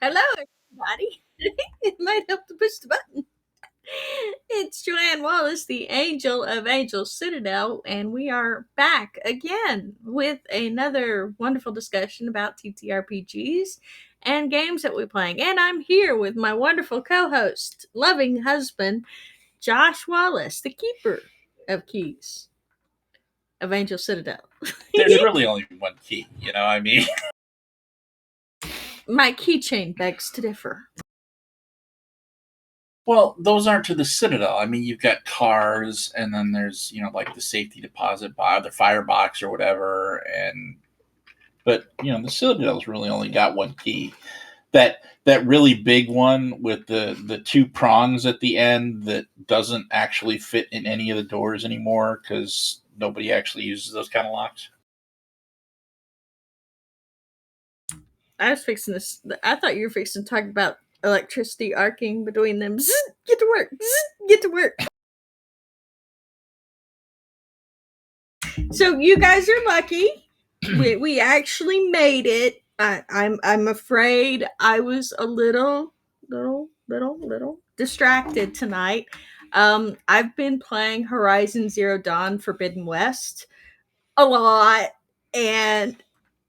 Hello, everybody. It might help to push the button. It's Joanne Wallace, the Angel of Angel Citadel, and we are back again with another wonderful discussion about TTRPGs and games that we're playing. And I'm here with my wonderful co host, loving husband, Josh Wallace, the keeper of keys of Angel Citadel. There's really only one key, I mean. My keychain begs to differ. Well, those aren't to the Citadel. I mean, you've got cars, and then there's, like the safety deposit box, the firebox or whatever, but the Citadel's really only got one key. That really big one with the two prongs at the end that doesn't actually fit in any of the doors anymore because nobody actually uses those kind of locks. I was fixing this. I thought you were fixing to talk about electricity arcing between them. Zzz, get to work. Zzz, get to work. So you guys are lucky. We actually made it. I'm afraid I was a little distracted tonight. I've been playing Horizon Zero Dawn Forbidden West a lot, and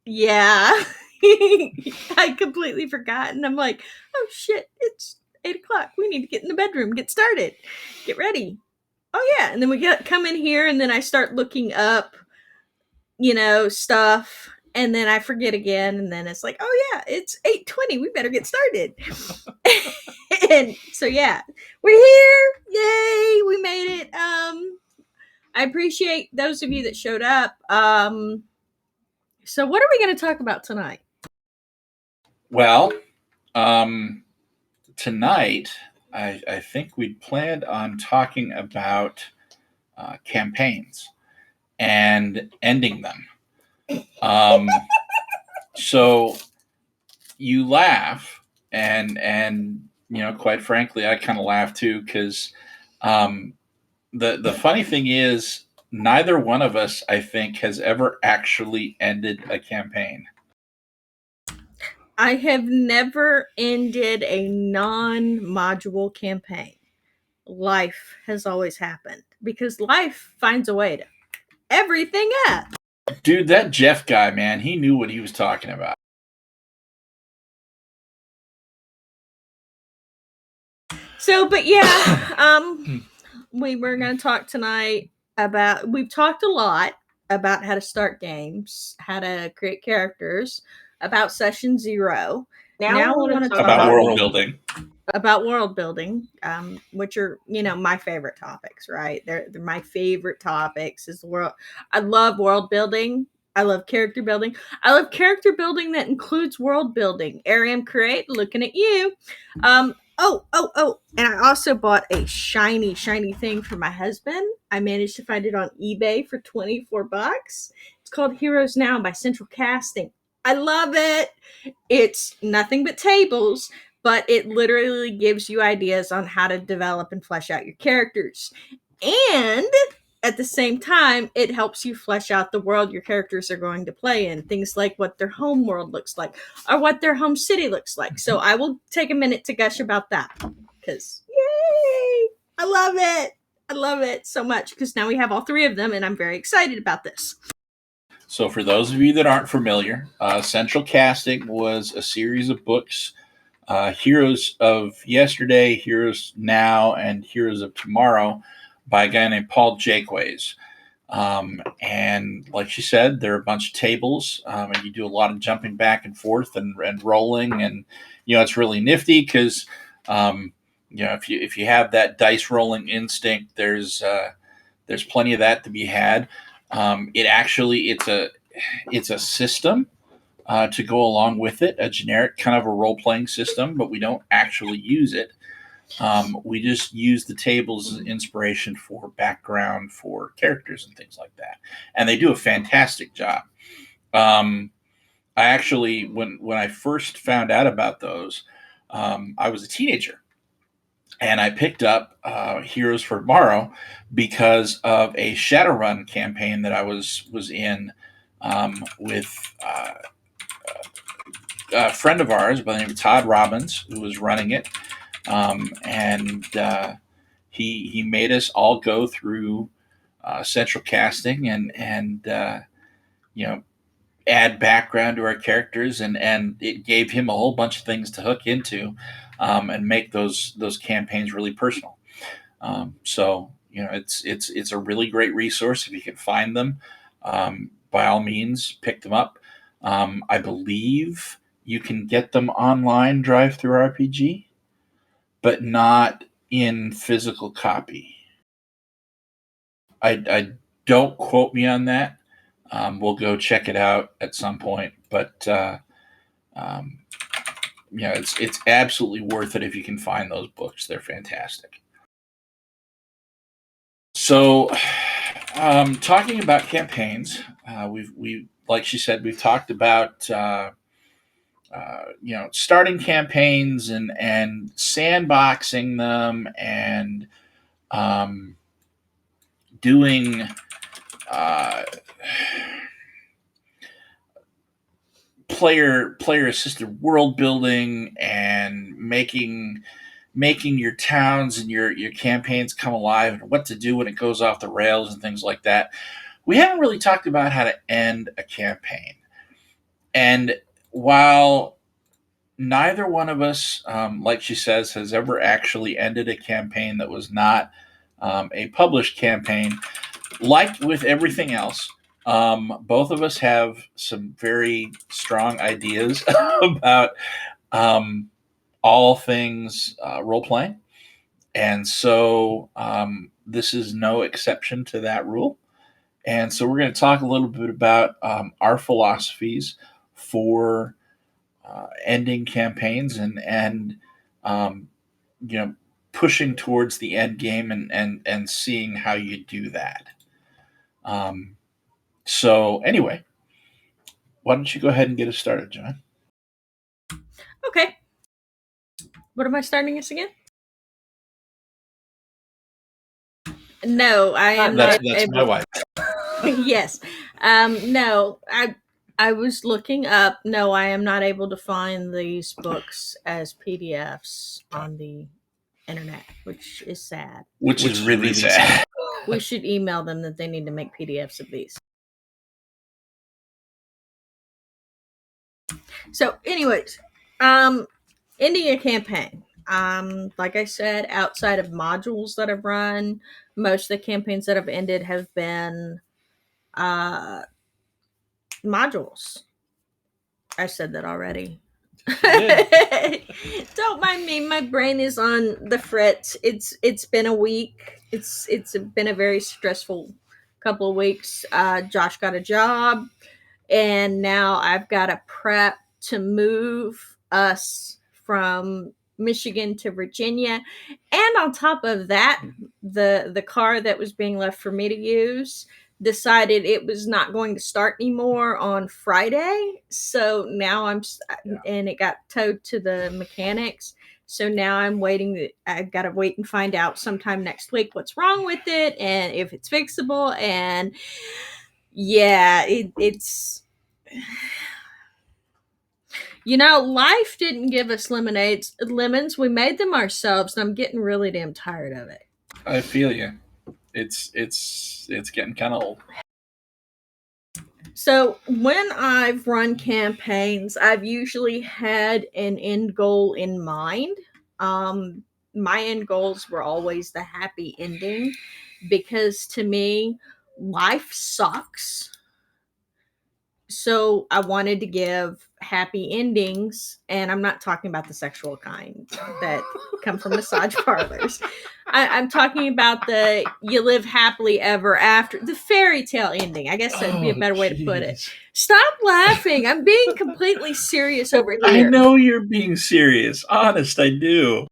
yeah. I completely forgot, and I'm like, oh shit, it's 8 o'clock. We need to get in the bedroom, get started, get ready. Oh yeah, and then we come in here, and then I start looking up, stuff, and then I forget again, and then it's like, oh yeah, it's 8:20. We better get started. And so yeah, we're here. Yay, we made it. I appreciate those of you that showed up. So what are we going to talk about tonight? Well, tonight, I think we planned on talking about campaigns and ending them. So you laugh, and quite frankly, I kind of laugh too because the funny thing is, neither one of us, I think, has ever actually ended a campaign. I have never ended a non-module campaign. Life has always happened because life finds a way to everything up. Dude, that Jeff guy, man, he knew what he was talking about. So, but yeah, we were going to talk tonight about, we've talked a lot about how to start games, how to create characters, about session 0. Now we want to talk about world building. About world building, which are, my favorite topics, right? They're my favorite topics is the world. I love world building. I love character building. I love character building that includes world building. Ariam Create, looking at you. Oh. And I also bought a shiny thing for my husband. I managed to find it on eBay for $24. It's called Heroes Now by Central Casting. I love it. It's nothing but tables, but it literally gives you ideas on how to develop and flesh out your characters. And at the same time, it helps you flesh out the world your characters are going to play in. Things like what their home world looks like or what their home city looks like. So I will take a minute to gush about that because, yay! I love it. I love it so much because now we have all 3 of them and I'm very excited about this. So for those of you that aren't familiar, Central Casting was a series of books, Heroes of Yesterday, Heroes Now, and Heroes of Tomorrow by a guy named Paul Jaquays. And like she said, there are a bunch of tables, and you do a lot of jumping back and forth and rolling, and it's really nifty because if you have that dice rolling instinct, there's plenty of that to be had. It's a system to go along with it, a generic kind of a role playing system, but we don't actually use it. We just use the tables as inspiration for background for characters and things like that, and they do a fantastic job. I actually, when I first found out about those, I was a teenager. And I picked up Heroes for Tomorrow because of a Shadowrun campaign that I was in with a friend of ours by the name of Todd Robbins who was running it, and he made us all go through central casting and you know add background to our characters, and it gave him a whole bunch of things to hook into, and make those campaigns really personal. So it's a really great resource if you can find them. By all means, pick them up. I believe you can get them online, Drive Through RPG, but not in physical copy. I don't quote me on that. We'll go check it out at some point, but um, it's absolutely worth it if you can find those books. They're fantastic. So, talking about campaigns, we like she said, we've talked about starting campaigns and sandboxing them and um, doing uh, player assisted world building and making your towns and your campaigns come alive and what to do when it goes off the rails and things like that. We haven't really talked about how to end a campaign. And while neither one of us, like she says, has ever actually ended a campaign that was not a published campaign, like with everything else, both of us have some very strong ideas about um, all things role playing. And so this is no exception to that rule. And so we're going to talk a little bit about our philosophies for ending campaigns and um, you know pushing towards the end game and seeing how you do that. Um, so anyway, why don't you go ahead and get us started, John? Okay. What am I starting this again? No, I am That's not that's my able. wife. Yes. No, I was looking up. No, I am not able to find these books as PDFs Okay. on the internet, which is sad. Which is really sad. We should email them that they need to make PDFs of these. So, anyways, um, ending a campaign. Like I said, outside of modules that I've run, most of the campaigns that I've ended have been uh modules. I said that already. Don't mind me. My brain is on the fritz. It's been a week. It's been a very stressful couple of weeks. Josh got a job, and now I've got to prep to move us from Michigan to Virginia. And on top of that, the car that was being left for me to use decided it was not going to start anymore on Friday. So now and it got towed to the mechanics. So now I'm waiting. I've got to wait and find out sometime next week what's wrong with it and if it's fixable. And yeah, it's life didn't give us lemons. We made them ourselves, and I'm getting really damn tired of it. I feel you. It's getting kind of old. So when I've run campaigns, I've usually had an end goal in mind. My end goals were always the happy ending because to me, life sucks. So I wanted to give happy endings, and I'm not talking about the sexual kind that come from massage parlors. I'm talking about the you live happily ever after, the fairy tale ending. I guess that'd be a better way to put it. Stop laughing. I'm being completely serious over I here. know you're being serious. Honest, I do.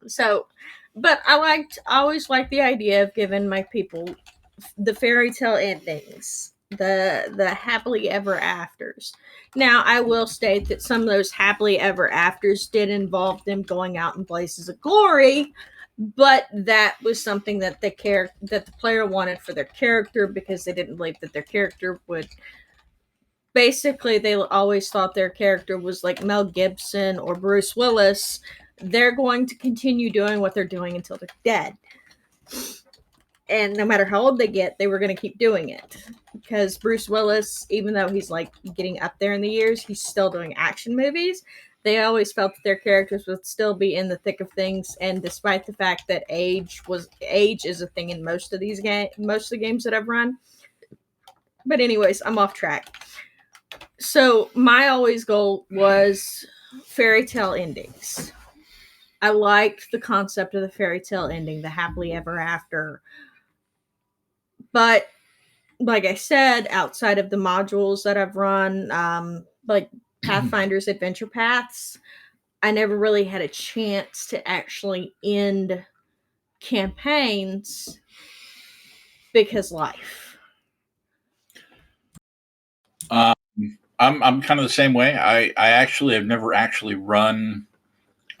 So, but I always liked the idea of giving my people the fairy tale endings, the happily ever afters. Now, I will state that some of those happily ever afters did involve them going out in places of glory, but that was something that the player wanted for their character because they didn't believe that their character would basically they always thought their character was like Mel Gibson or Bruce Willis. They're going to continue doing what they're doing until they're dead. And no matter how old they get, they were going to keep doing it. Because Bruce Willis, even though he's like getting up there in the years, he's still doing action movies. They always felt that their characters would still be in the thick of things, and despite the fact that age is a thing in most of the games that I've run. But anyways, I'm off track. So my always goal was fairy tale endings. I liked the concept of the fairy tale ending, the happily ever after. But like I said, outside of the modules that I've run, like Pathfinder's Adventure Paths, I never really had a chance to actually end campaigns because life. I'm kind of the same way. I actually have never actually run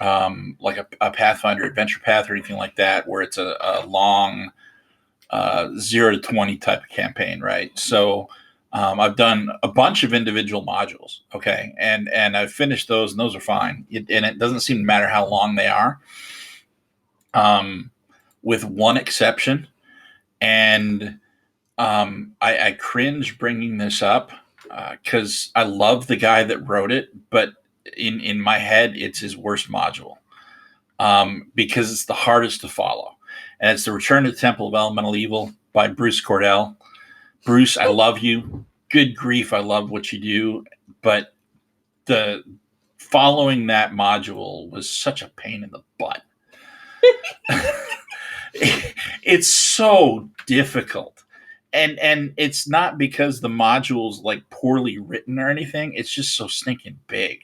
like a Pathfinder adventure path or anything like that, where it's a long 0 to 20 type of campaign, right? So I've done a bunch of individual modules, okay, and I've finished those, and those are fine. And it doesn't seem to matter how long they are, with one exception. And I cringe bringing this up because I love the guy that wrote it, but in my head, it's his worst module because it's the hardest to follow. And it's The Return to the Temple of Elemental Evil by Bruce Cordell. Bruce, I love you. Good grief, I love what you do. But the following that module was such a pain in the butt. It's so difficult. And it's not because the module's like poorly written or anything. It's just so stinking big.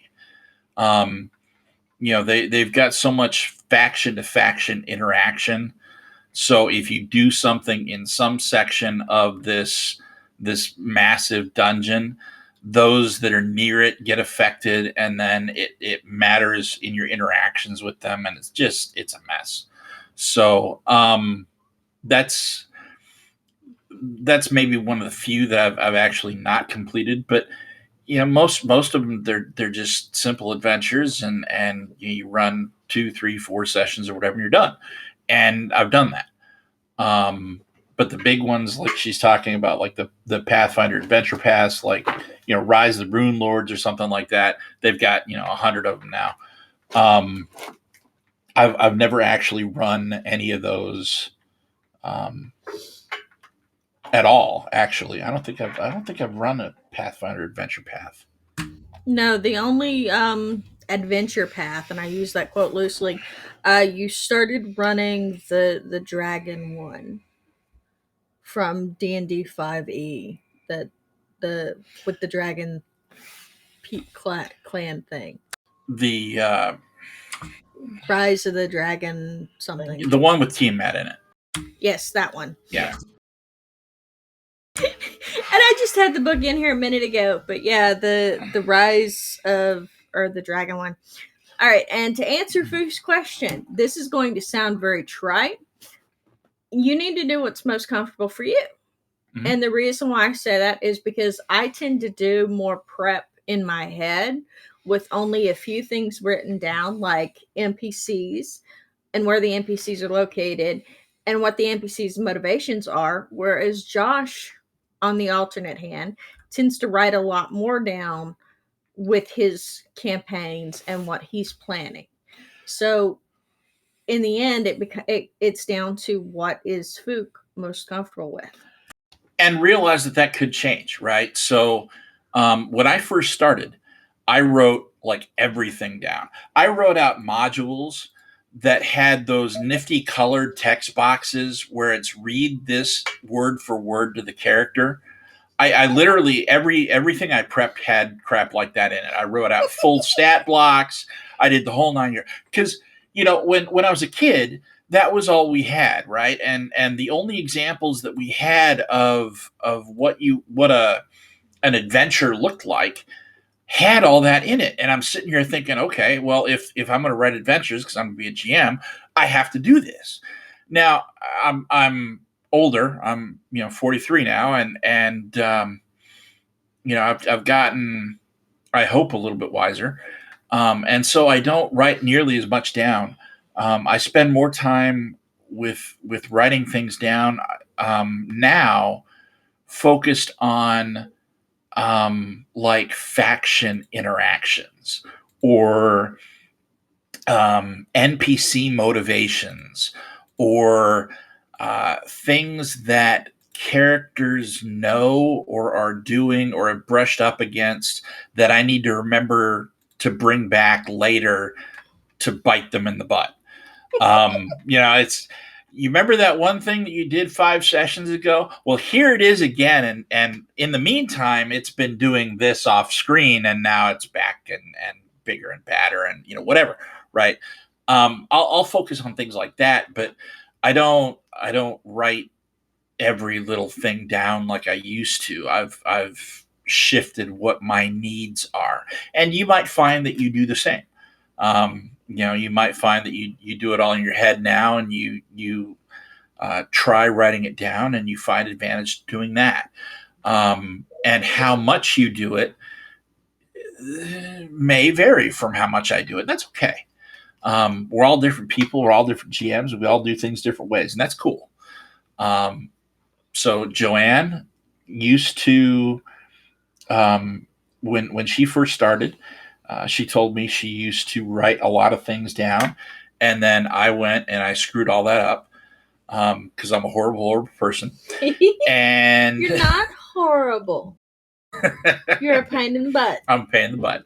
They've got so much faction to faction interaction. So if you do something in some section of this massive dungeon, those that are near it get affected, and then it matters in your interactions with them, and it's a mess. So that's maybe one of the few that I've actually not completed, but most of them they're just simple adventures, and you run 2, 3, 4 sessions or whatever, and you're done. And I've done that. But the big ones, like she's talking about, like the Pathfinder Adventure Pass, like Rise of the Rune Lords or something like that. They've got 100 of them now. I've never actually run any of those at all. Actually, I don't think I've run a Pathfinder Adventure Path. No, the only adventure path, and I use that quote loosely, you started running the dragon one from D&D 5e, that the with the dragon clan thing. The Rise of the Dragon something. the one with Team Matt in it. Yes, that one. Yeah. And I just had the book in here a minute ago, but yeah, the Rise of, or the Dragon one. All right, and to answer Fook's question, this is going to sound very trite. You need to do what's most comfortable for you. Mm-hmm. And the reason why I say that is because I tend to do more prep in my head with only a few things written down, like NPCs and where the NPCs are located and what the NPCs' motivations are. Whereas Josh, on the alternate hand, tends to write a lot more down with his campaigns and what he's planning. So in the end, it's down to what is Fook most comfortable with. And realize that could change, right? So when I first started, I wrote like everything down. I wrote out modules that had those nifty colored text boxes where it's read this word for word to the character. I literally everything I prepped had crap like that in it. I wrote out full stat blocks. I did the whole 9 years because when I was a kid, that was all we had, right? And the only examples that we had of what an adventure looked like had all that in it. And I'm sitting here thinking, okay, well, if I'm going to write adventures because I'm going to be a GM, I have to do this. Now I'm older. I'm 43 now, and I've gotten, I hope, a little bit wiser. And so I don't write nearly as much down. I spend more time with writing things down now, focused on like faction interactions or NPC motivations or things that characters know or are doing or have brushed up against that I need to remember to bring back later to bite them in the butt. It's, you remember that one thing that you did 5 sessions ago? Well, here it is again, and in the meantime, it's been doing this off screen, and now it's back and bigger and badder, and whatever, right? I'll focus on things like that, but I don't write every little thing down like I used to. I've shifted what my needs are, and you might find that you do the same. You might find that you do it all in your head now, and you try writing it down, and you find advantage doing that. And how much you do it may vary from how much I do it. That's okay. We're all different people. We're all different GMs. We all do things different ways, and that's cool. Um, so Joann used to, when she first started, she told me she used to write a lot of things down, and then I went and I screwed all that up because I'm a horrible, horrible person. And You're not horrible. You're a pain in the butt. I'm a pain in the butt.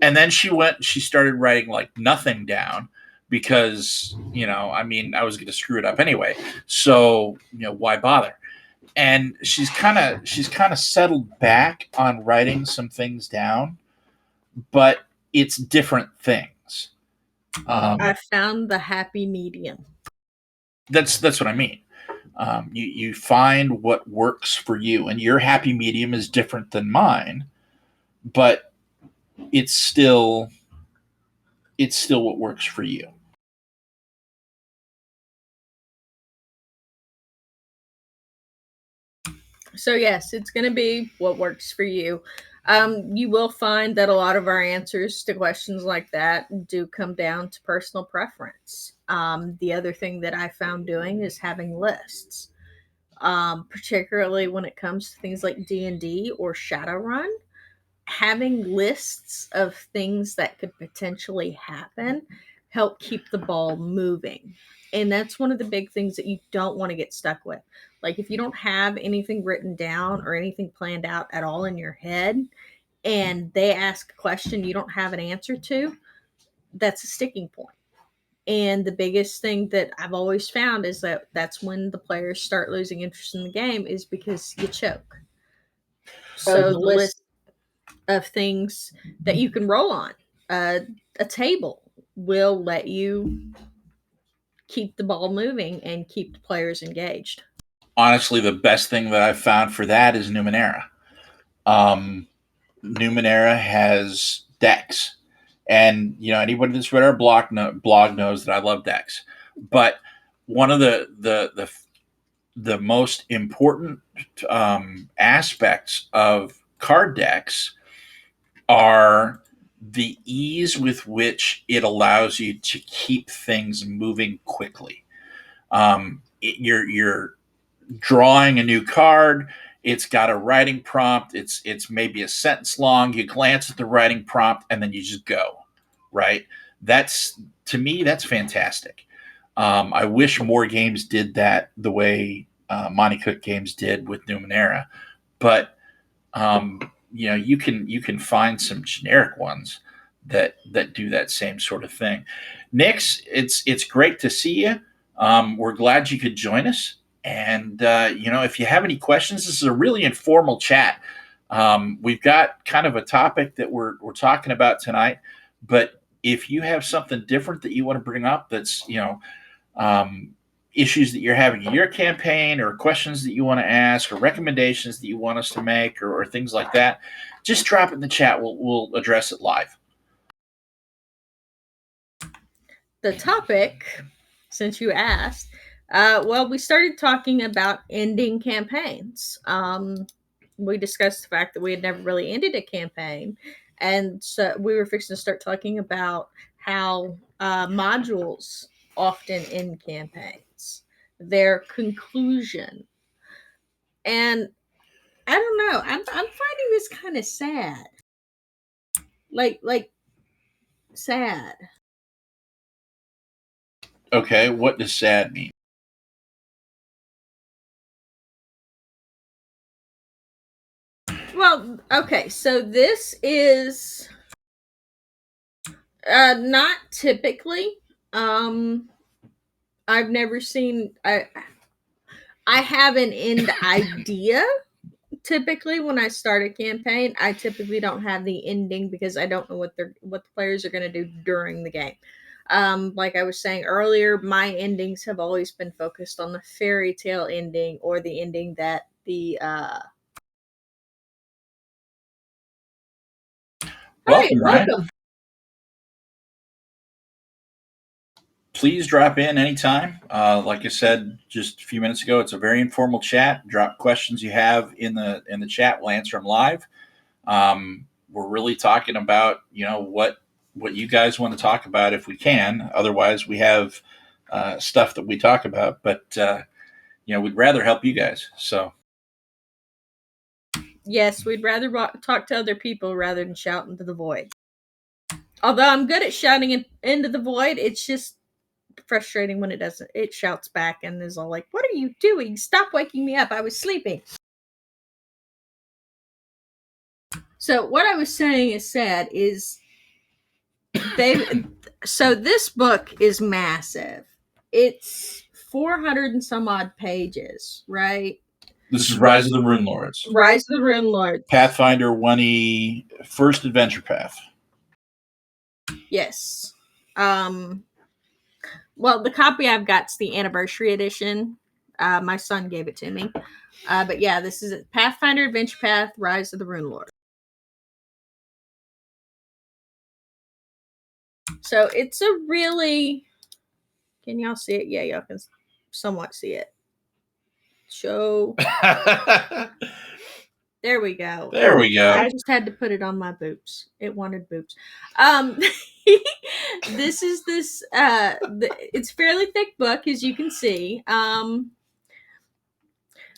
And then she started writing like nothing down because, I was going to screw it up anyway. So, why bother? And she's kind of settled back on writing some things down, but it's different things. I found the happy medium. That's what I mean. You find what works for you, and your happy medium is different than mine, but it's still what works for you. So yes, it's going to be what works for you. You will find that a lot of our answers to questions like that do come down to personal preference. The other thing that I found doing is having lists, particularly when it comes to things like D&D or Shadowrun. Having lists of things that could potentially happen help keep the ball moving. And that's one of the big things that you don't want to get stuck with. Like if you don't have anything written down or anything planned out at all in your head and they ask a question you don't have an answer to, that's a sticking point. And the biggest thing that I've always found is that that's when the players start losing interest in the game is because you choke. So the list of things that you can roll on. A table will let you keep the ball moving and keep the players engaged. Honestly, the best thing that I've found for that is Numenera. Um, Numenera has decks, and anybody that's read our blog knows that I love decks. But one of the most important aspects of card decks are the ease with which it allows you to keep things moving quickly. You're drawing a new card. It's got a writing prompt. It's maybe a sentence long. You glance at the writing prompt and then you just go. Right. That's, to me, that's fantastic. I wish more games did that the way Monte Cook Games did with Numenera, but you can find some generic ones that do that same sort of thing. Nix, it's great to see you. We're glad you could join us. And if you have any questions, this is a really informal chat. We've got kind of a topic that we're talking about tonight, but if you have something different that you want to bring up, that's um, issues that you're having in your campaign, or questions that you want to ask, or recommendations that you want us to make, or things like that, just drop it in the chat. We'll address it live. The topic, since you asked, well, we started talking about ending campaigns. we discussed the fact that we had never really ended a campaign, and so we were fixing to start talking about how modules often end campaigns, their conclusion, and I don't know. I'm finding this kind of sad, like sad. Okay, what does sad mean? Well, okay, so this is not typically. Um, I've never seen. I have an end idea. Typically, when I start a campaign, I typically don't have the ending because I don't know what the players are going to do during the game. Like I was saying earlier, my endings have always been focused on the fairy tale ending or the ending that the Hi, Welcome, Ryan. welcome. Please drop in anytime. Like I said just a few minutes ago, it's a very informal chat. Drop questions you have in the chat. We'll answer them live. We're really talking about what you guys want to talk about if we can. Otherwise, we have stuff that we talk about, but we'd rather help you guys. So Yes, we'd rather talk to other people rather than shout into the void. Although I'm good at shouting into the void, it's just frustrating when it doesn't. It shouts back and is all like, "What are you doing? Stop waking me up! I was sleeping." So what I was saying is sad is they. So this book is massive. It's 400 and some odd pages, right? this is Rise of the Rune Lords. Rise of the Rune Lords. Pathfinder 1E First Adventure Path. Yes. Well, the copy I've got's the anniversary edition. My son gave it to me. But yeah, this is Pathfinder Adventure Path, Rise of the Rune Lord. So it's a really. Can y'all see it? Yeah, y'all can somewhat see it. Show. There we go. There we go. I just had to put it on my boobs. It wanted boobs. This is this. It's fairly thick book, as you can see.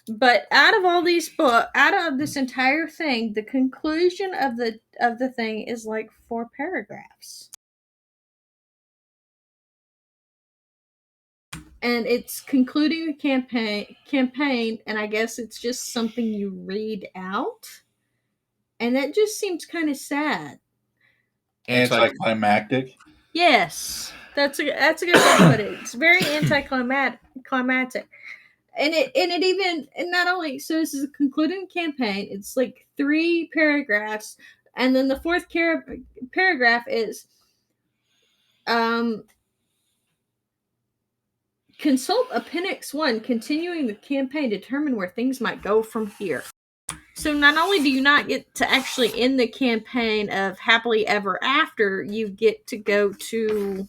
But out of all these out of this entire thing, the conclusion of the thing is like 4 paragraphs. And it's concluding the campaign, and I guess it's just something you read out. And that just seems kind of sad. Anticlimactic. Yes. That's a good way to put it. It's very anticlimactic. And it even, and not only, so this is a concluding campaign. It's like 3 paragraphs, and then the 4th paragraph is consult Appendix 1, continuing the campaign, determine where things might go from here. So not only do you not get to actually end the campaign of happily ever after, you get to go to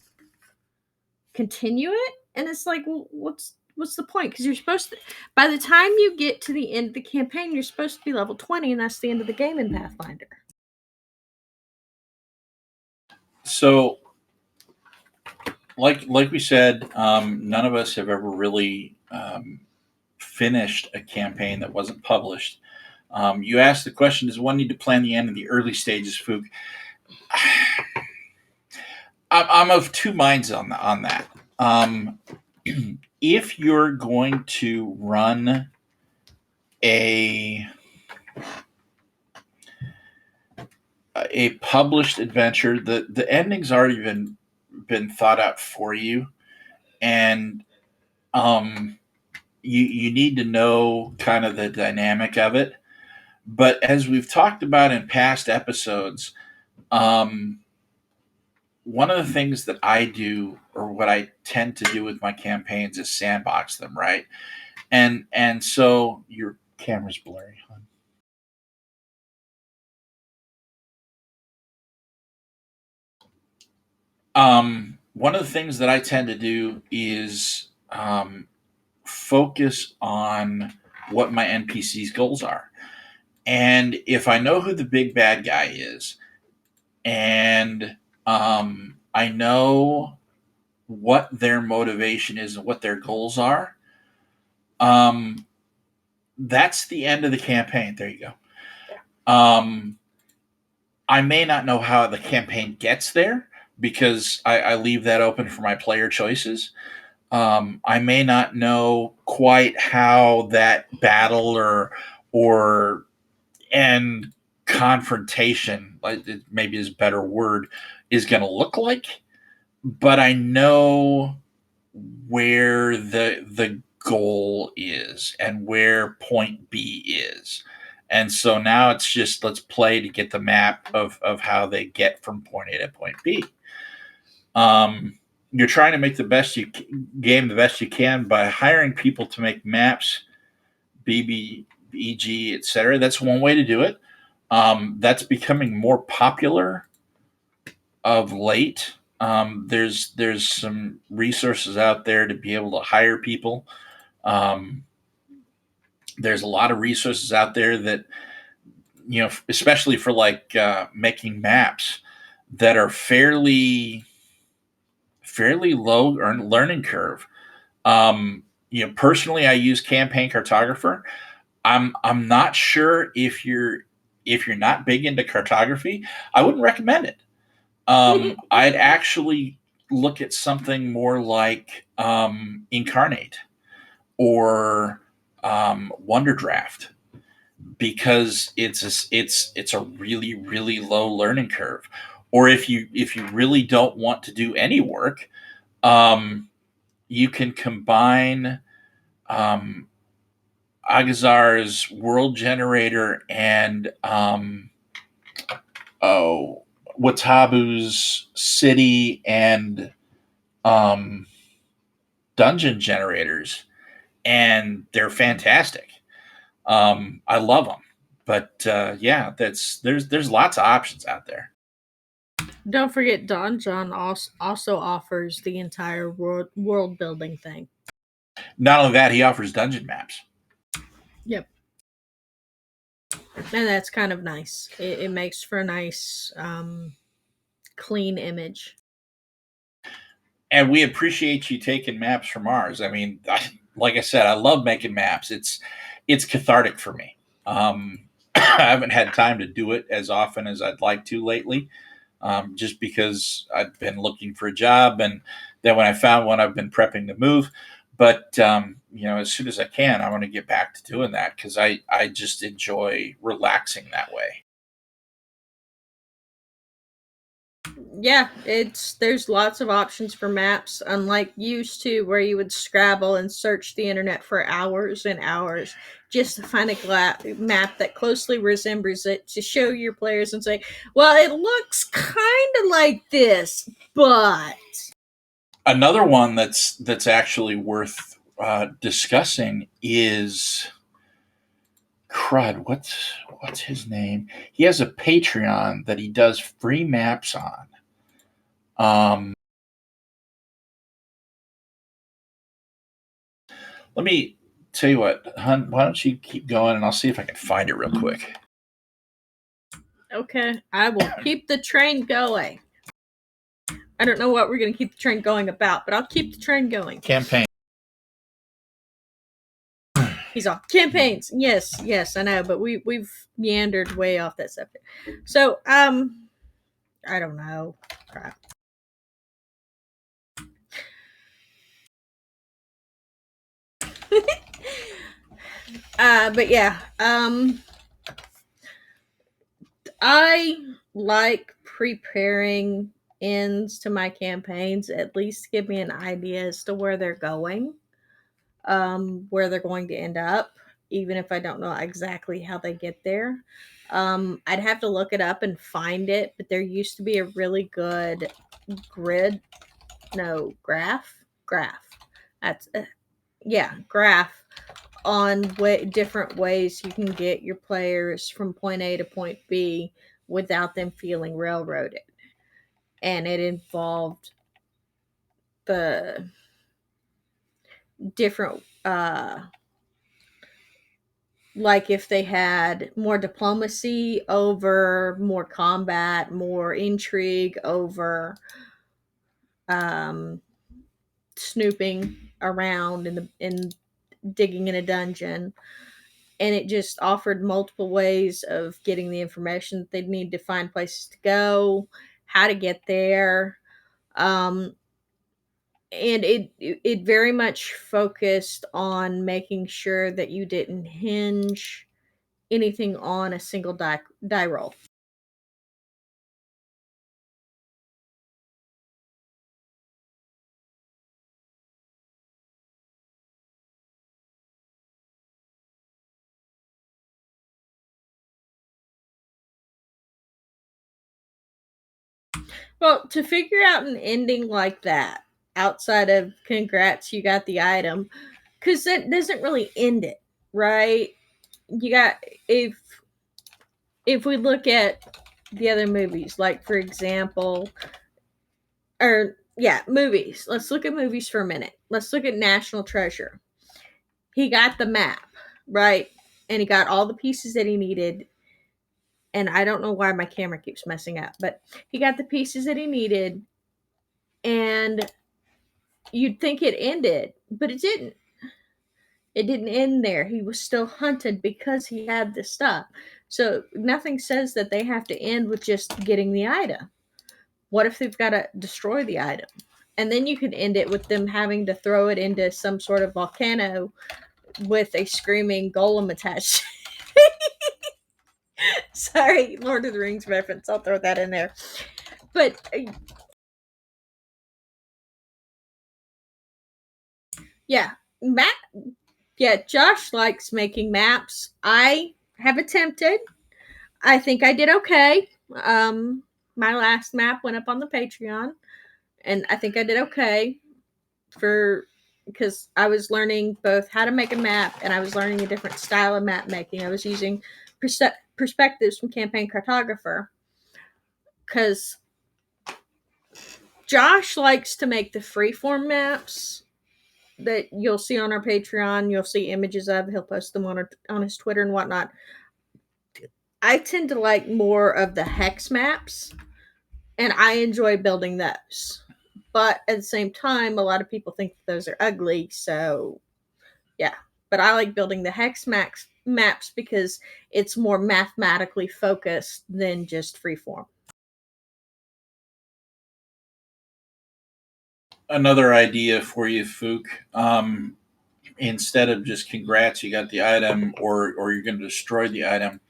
continue it, and it's like, well, what's the point? Because you're supposed to, by the time you get to the end of the campaign, you're supposed to be level 20, and that's the end of the game in Pathfinder. So, like we said, none of us have ever really finished a campaign that wasn't published. You asked the question: does one need to plan the end in the early stages, Fook? I'm of two minds on that. If you're going to run a published adventure, the ending's already been thought out for you, and you need to know kind of the dynamic of it. But as we've talked about in past episodes, one of the things that I do, or what I tend to do with my campaigns, is sandbox them, right? And so your camera's blurry, hon. One of the things that I tend to do is focus on what my NPC's goals are. And if I know who the big bad guy is, and I know what their motivation is and what their goals are, um, that's the end of the campaign. There you go. Um, I may not know how the campaign gets there because I leave that open for my player choices. I may not know quite how that battle or and confrontation, like maybe is a better word, is going to look like, but I know where the goal is and where point B is. And so now it's just let's play to get the map of how they get from point A to point B. You're trying to make the best you game the best you can by hiring people to make maps, BBEG, etc. That's one way to do it. That's becoming more popular of late. There's some resources out there to be able to hire people. Um, there's a lot of resources out there that especially for like making maps that are fairly low learning curve. Personally, I use Campaign Cartographer. I'm not sure if you're not big into cartography, I wouldn't recommend it. I'd actually look at something more like Incarnate or Wonder Draft because it's a really low learning curve. Or if you really don't want to do any work, um, you can combine um, Agazar's world generator and oh Watabu's city and um, dungeon generators, and they're fantastic. I love them, but yeah, there's lots of options out there. Don't forget, Don John also offers the entire world building thing. Not only that, he offers dungeon maps. Yep, and that's kind of nice. It makes for a nice, clean image. And we appreciate you taking maps from ours. I mean, like I said, I love making maps. It's cathartic for me. I haven't had time to do it as often as I'd like to lately, just because I've been looking for a job, and then when I found one, I've been prepping to move. But as soon as I can, I want to get back to doing that because I just enjoy relaxing that way. Yeah, it's there's lots of options for maps, unlike used to where you would scrabble and search the internet for hours and hours just to find a map that closely resembles it to show your players and say, well, it looks kind of like this, but Another one that's actually worth discussing is crud. What's his name? He has a Patreon that he does free maps on. Let me tell you what, hun. Why don't you keep going, and I'll see if I can find it real quick. okay, I will keep the train going. I don't know what we're going to keep the train going about, but I'll keep the train going. Campaign. He's off campaigns. Yes, yes, I know, but we've meandered way off that subject. So, I don't know. Crap. But yeah, I like preparing ends to my campaigns. At least give me an idea as to where they're going, where they're going to end up, even if I don't know exactly how they get there. I'd have to look it up and find it, but there used to be a really good grid, no graph. That's yeah, graph on different ways you can get your players from point A to point B without them feeling railroaded. And it involved the different like if they had more diplomacy over more combat, more intrigue over um, snooping around in digging in a dungeon, and it just offered multiple ways of getting the information that they'd need to find places to go, how to get there. Um, and it very much focused on making sure that you didn't hinge anything on a single die roll. Well, to figure out an ending like that, outside of congrats, you got the item, because that doesn't really end it, right? You got if if we look at the other movies, like for example, or yeah, movies. Let's look at movies for a minute. Let's look at National Treasure. He got the map, right? And he got all the pieces that he needed. And I don't know why my camera keeps messing up, but he got the pieces that he needed, and you'd think it ended, but it didn't. It didn't end there. He was still hunted because he had the stuff. So nothing says that they have to end with just getting the item. What if they've got to destroy the item? And then you could end it with them having to throw it into some sort of volcano with a screaming golem attached. Sorry, Lord of the Rings reference. I'll throw that in there. But yeah, Matt. Yeah, Josh likes making maps. I have attempted. I think I did okay. My last map went up on the Patreon, and I think I did okay for because I was learning both how to make a map and I was learning a different style of map making. I was using perspectives from Campaign Cartographer because Josh likes to make the freeform maps that you'll see on our Patreon. You'll see images of. He'll post them on his Twitter and whatnot. I tend to like more of the hex maps, and I enjoy building those. But at the same time, a lot of people think those are ugly, so yeah. But I like building the hex maps because it's more mathematically focused than just freeform. Another idea for you, Fook. Instead of just congrats, you got the item, or you're going to destroy the item.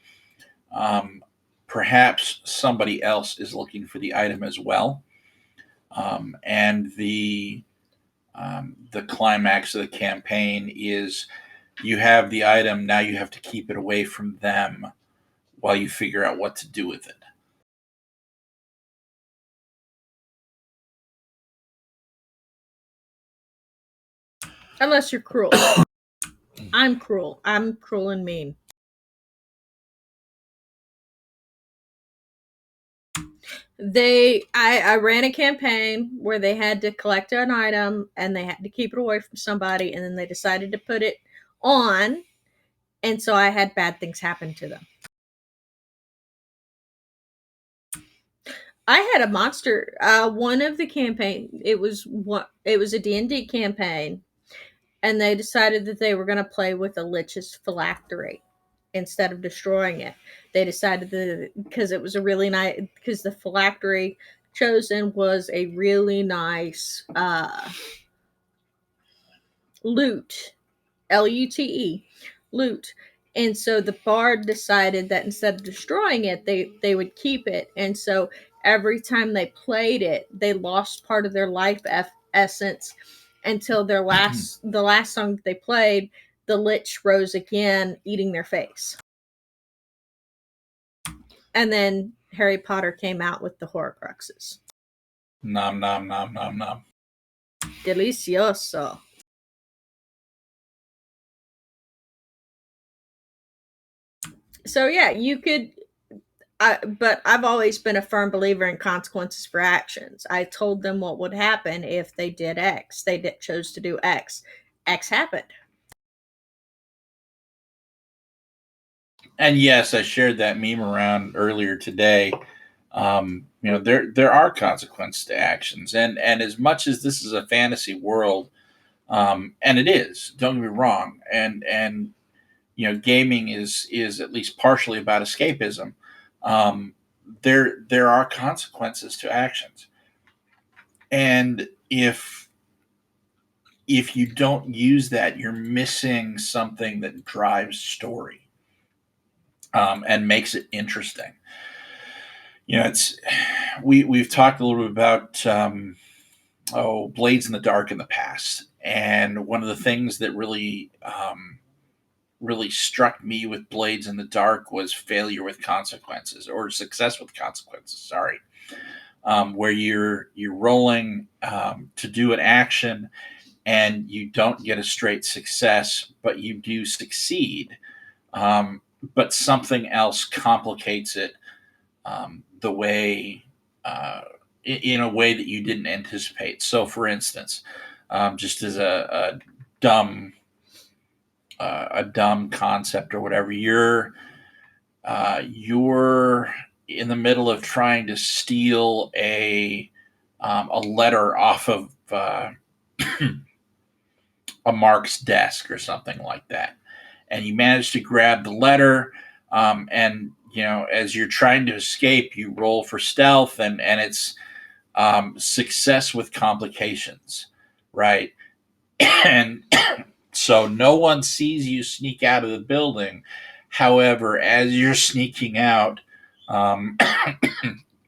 Um, Perhaps somebody else is looking for the item as well, and the climax of the campaign is you have the item. Now you have to keep it away from them while you figure out what to do with it. Unless you're cruel. I'm cruel. I'm cruel and mean. I ran a campaign where they had to collect an item and they had to keep it away from somebody, and then they decided to put it on, and so I had bad things happen to them. I had a monster. One of the campaign. It was a D&D campaign, and they decided that they were going to play with a lich's phylactery instead of destroying it. They decided that because it was a really nice because the phylactery chosen was a really nice loot, lute, loot. And so the bard decided that instead of destroying it, they would keep it. And so every time they played it, they lost part of their life essence until the last song that they played, the lich rose again, eating their face. And then Harry Potter came out with the Horcruxes. Nom nom nom nom nom. Delicioso. So yeah, you could but I've always been a firm believer in consequences for actions. I told them what would happen if they did X. Chose to do X. X happened. And yes, I shared that meme around earlier today. There are consequences to actions, and as much as this is a fantasy world, and it is, don't get me wrong, and gaming is at least partially about escapism. Um, there are consequences to actions, and if you don't use that, you're missing something that drives story, and makes it interesting. It's we've talked a little bit about Blades in the Dark in the past, and one of the things that really struck me with Blades in the Dark was failure with consequences, or success with consequences. Sorry, where you're rolling to do an action and you don't get a straight success, but you do succeed. But something else complicates it, the way in a way that you didn't anticipate. So, for instance, just as dumb a dumb concept or whatever, you're in the middle of trying to steal a letter off of a Mark's desk or something like that, and you manage to grab the letter, and as you're trying to escape, you roll for stealth, and it's success with complications, right? And so no one sees you sneak out of the building. However, as you're sneaking out, um,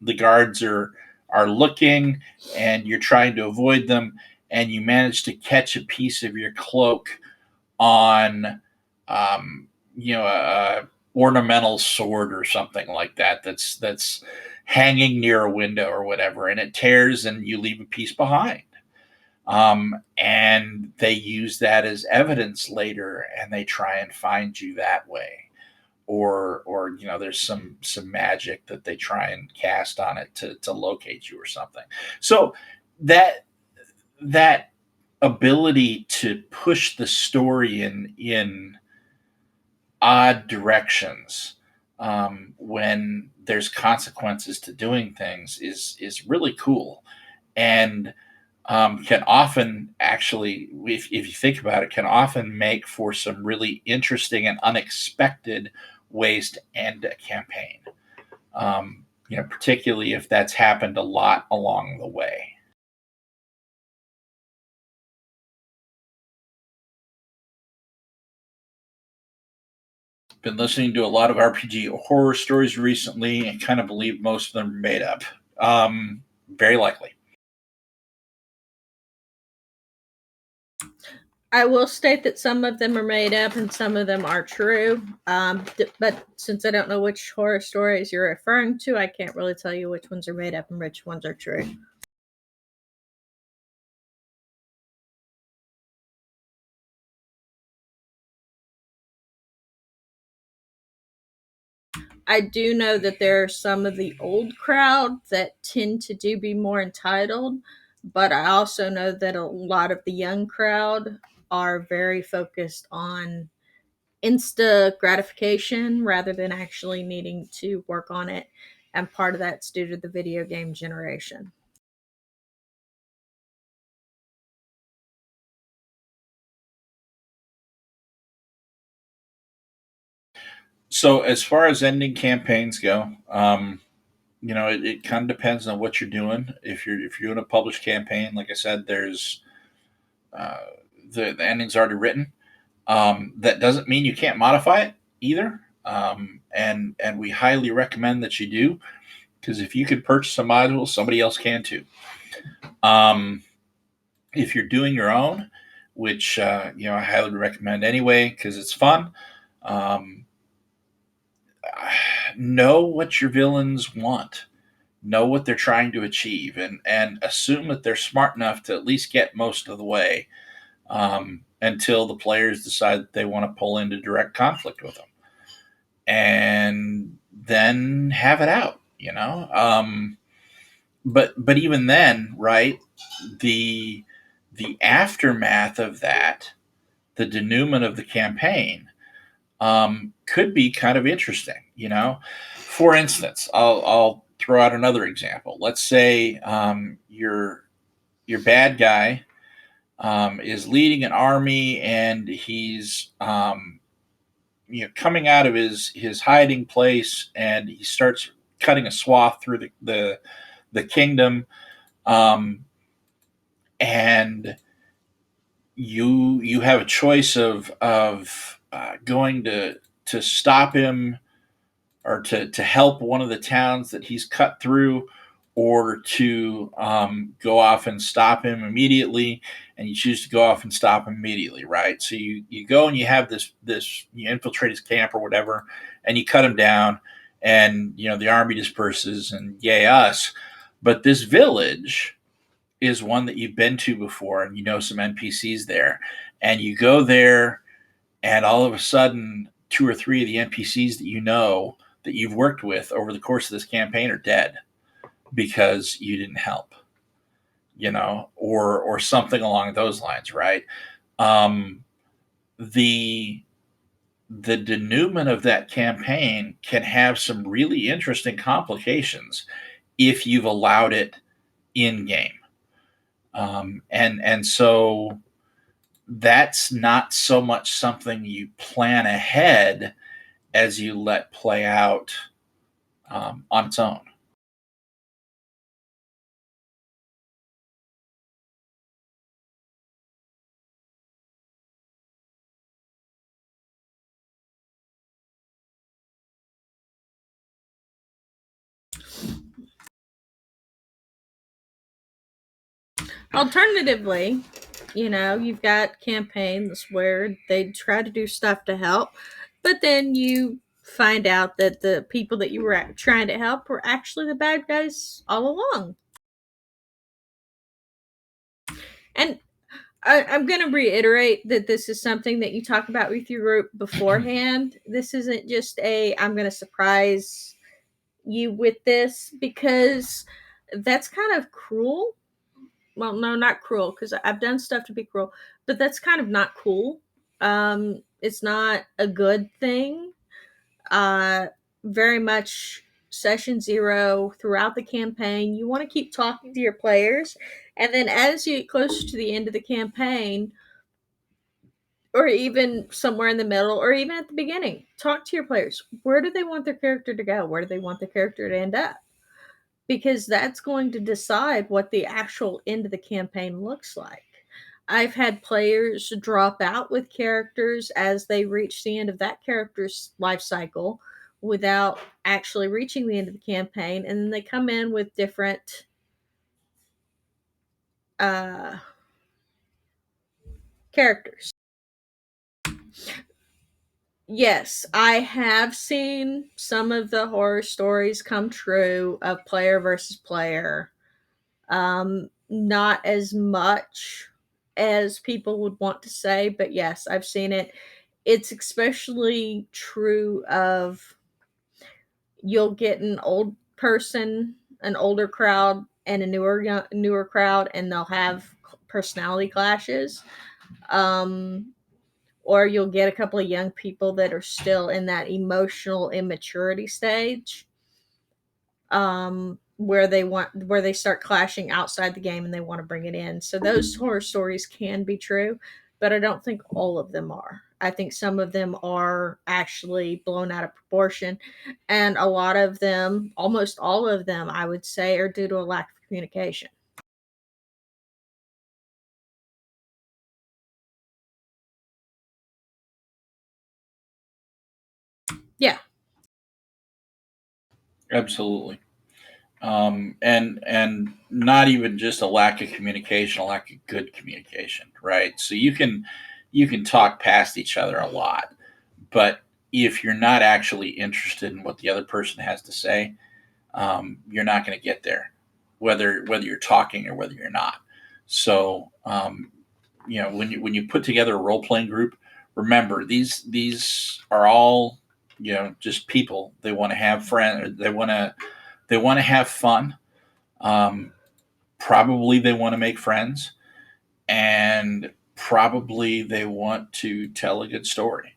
the guards are looking, and you're trying to avoid them, and you manage to catch a piece of your cloak on, um, a ornamental sword or something like that, that's hanging near a window or whatever, and it tears, and you leave a piece behind. And they use that as evidence later, and they try and find you that way. Or there's some magic that they try and cast on it to locate you or something. So that that ability to push the story in odd directions, when there's consequences to doing things, is really cool, and can often actually, if you think about it, can often make for some really interesting and unexpected ways to end a campaign. Particularly if that's happened a lot along the way. Been listening to a lot of RPG horror stories recently, and kind of believe most of them are made up. Very likely. I will state that some of them are made up and some of them are true. But since I don't know which horror stories you're referring to, I can't really tell you which ones are made up and which ones are true. I do know that there are some of the old crowd that tend to do be more entitled, but I also know that a lot of the young crowd are very focused on insta gratification rather than actually needing to work on it. And part of that's due to the video game generation. So as far as ending campaigns go, it kind of depends on what you're doing. If you're doing a published campaign, like I said, there's uh, the ending's already written. That doesn't mean you can't modify it either. And we highly recommend that you do, because if you can purchase a module, somebody else can too. Um, if you're doing your own, which I highly recommend anyway because it's fun. Um, know what your villains want, know what they're trying to achieve, and assume that they're smart enough to at least get most of the way, until the players decide that they want to pull into direct conflict with them, and then have it out. But even then, right? The the aftermath of that, the denouement of the campaign, could be kind of interesting. For instance, I'll throw out another example. Let's say your bad guy is leading an army, and he's coming out of his hiding place, and he starts cutting a swath through the kingdom, um, and you have a choice of going to stop him, or to help one of the towns that he's cut through, or to go off and stop him immediately. And you choose to go off and stop him immediately, right? So you go and you have this you infiltrate his camp or whatever, and you cut him down, and the army disperses, and yay us. But this village is one that you've been to before, and some NPCs there, and you go there, and all of a sudden, two or three of the NPCs that you've worked with over the course of this campaign are dead because you didn't help, or something along those lines, right? Um, the the denouement of that campaign can have some really interesting complications if you've allowed it in game, and so that's not so much something you plan ahead as you let play out on its own. Alternatively, you've got campaigns where they try to do stuff to help, but then you find out that the people that you were trying to help were actually the bad guys all along. And I'm going to reiterate that this is something that you talk about with your group beforehand. This isn't just I'm going to surprise you with this, because that's kind of cruel. Well, no, not cruel, because I've done stuff to be cruel, but that's kind of not cool. It's not a good thing. Uh, Very much session zero throughout the campaign. You want to keep talking to your players, and then as you get closer to the end of the campaign, or even somewhere in the middle, or even at the beginning, talk to your players. Where do they want their character to go? Where do they want the character to end up? Because that's going to decide what the actual end of the campaign looks like. I've had players drop out with characters as they reach the end of that character's life cycle without actually reaching the end of the campaign, and then they come in with different uh, characters. Yes, I have seen some of the horror stories come true of player versus player. Not as much as people would want to say, but yes, I've seen it. It's especially true of, you'll get an old person, an older crowd, and a newer crowd, and they'll have personality clashes. Um, or you'll get a couple of young people that are still in that emotional immaturity stage, where they start clashing outside the game and they want to bring it in. So those horror stories can be true, but I don't think all of them are. I think some of them are actually blown out of proportion, and a lot of them, almost all of them, I would say, are due to a lack of communication. Yeah. Absolutely. And not even just a lack of communication, a lack of good communication, right? So you can talk past each other a lot, but if you're not actually interested in what the other person has to say, you're not going to get there, whether you're talking or whether you're not. So when you put together a role playing group, remember these are all just people. They want to have friends. They want to have fun. Um, Probably they want to make friends, and probably they want to tell a good story.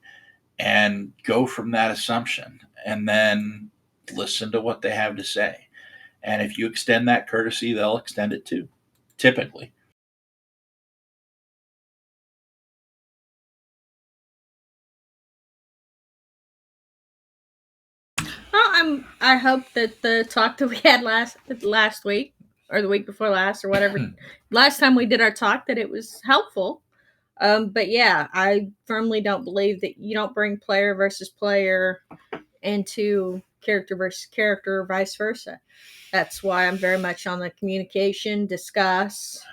and go from that assumption, and then listen to what they have to say. And if you extend that courtesy, they'll extend it too, typically. Well, I hope that the talk that we had last week or the week before last or whatever last time we did our talk, that it was helpful. But yeah, I firmly don't believe that you don't bring player versus player into character versus character or vice versa. That's why I'm very much on the communication, discuss,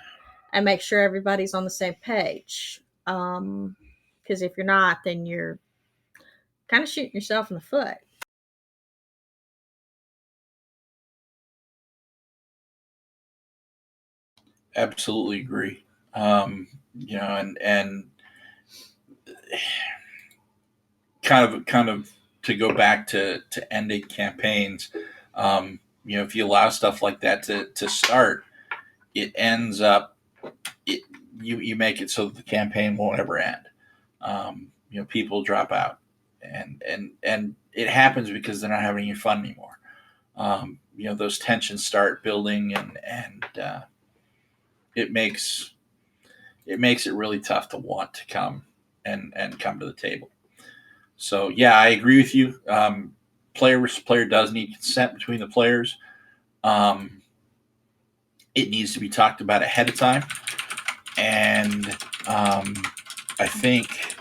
and make sure everybody's on the same page. Because if you're not, then you're kind of shooting yourself in the foot. Absolutely agree. You know, and kind of to go back to ending campaigns. You know, if you allow stuff like that to start, it ends up it, you make it so that the campaign won't ever end. You know, people drop out, and it happens because they're not having any fun anymore. You know, those tensions start building, and it makes it really tough to want to come and come to the table. So yeah, I agree with you. Player versus player does need consent between the players. Um, it needs to be talked about ahead of time, and I think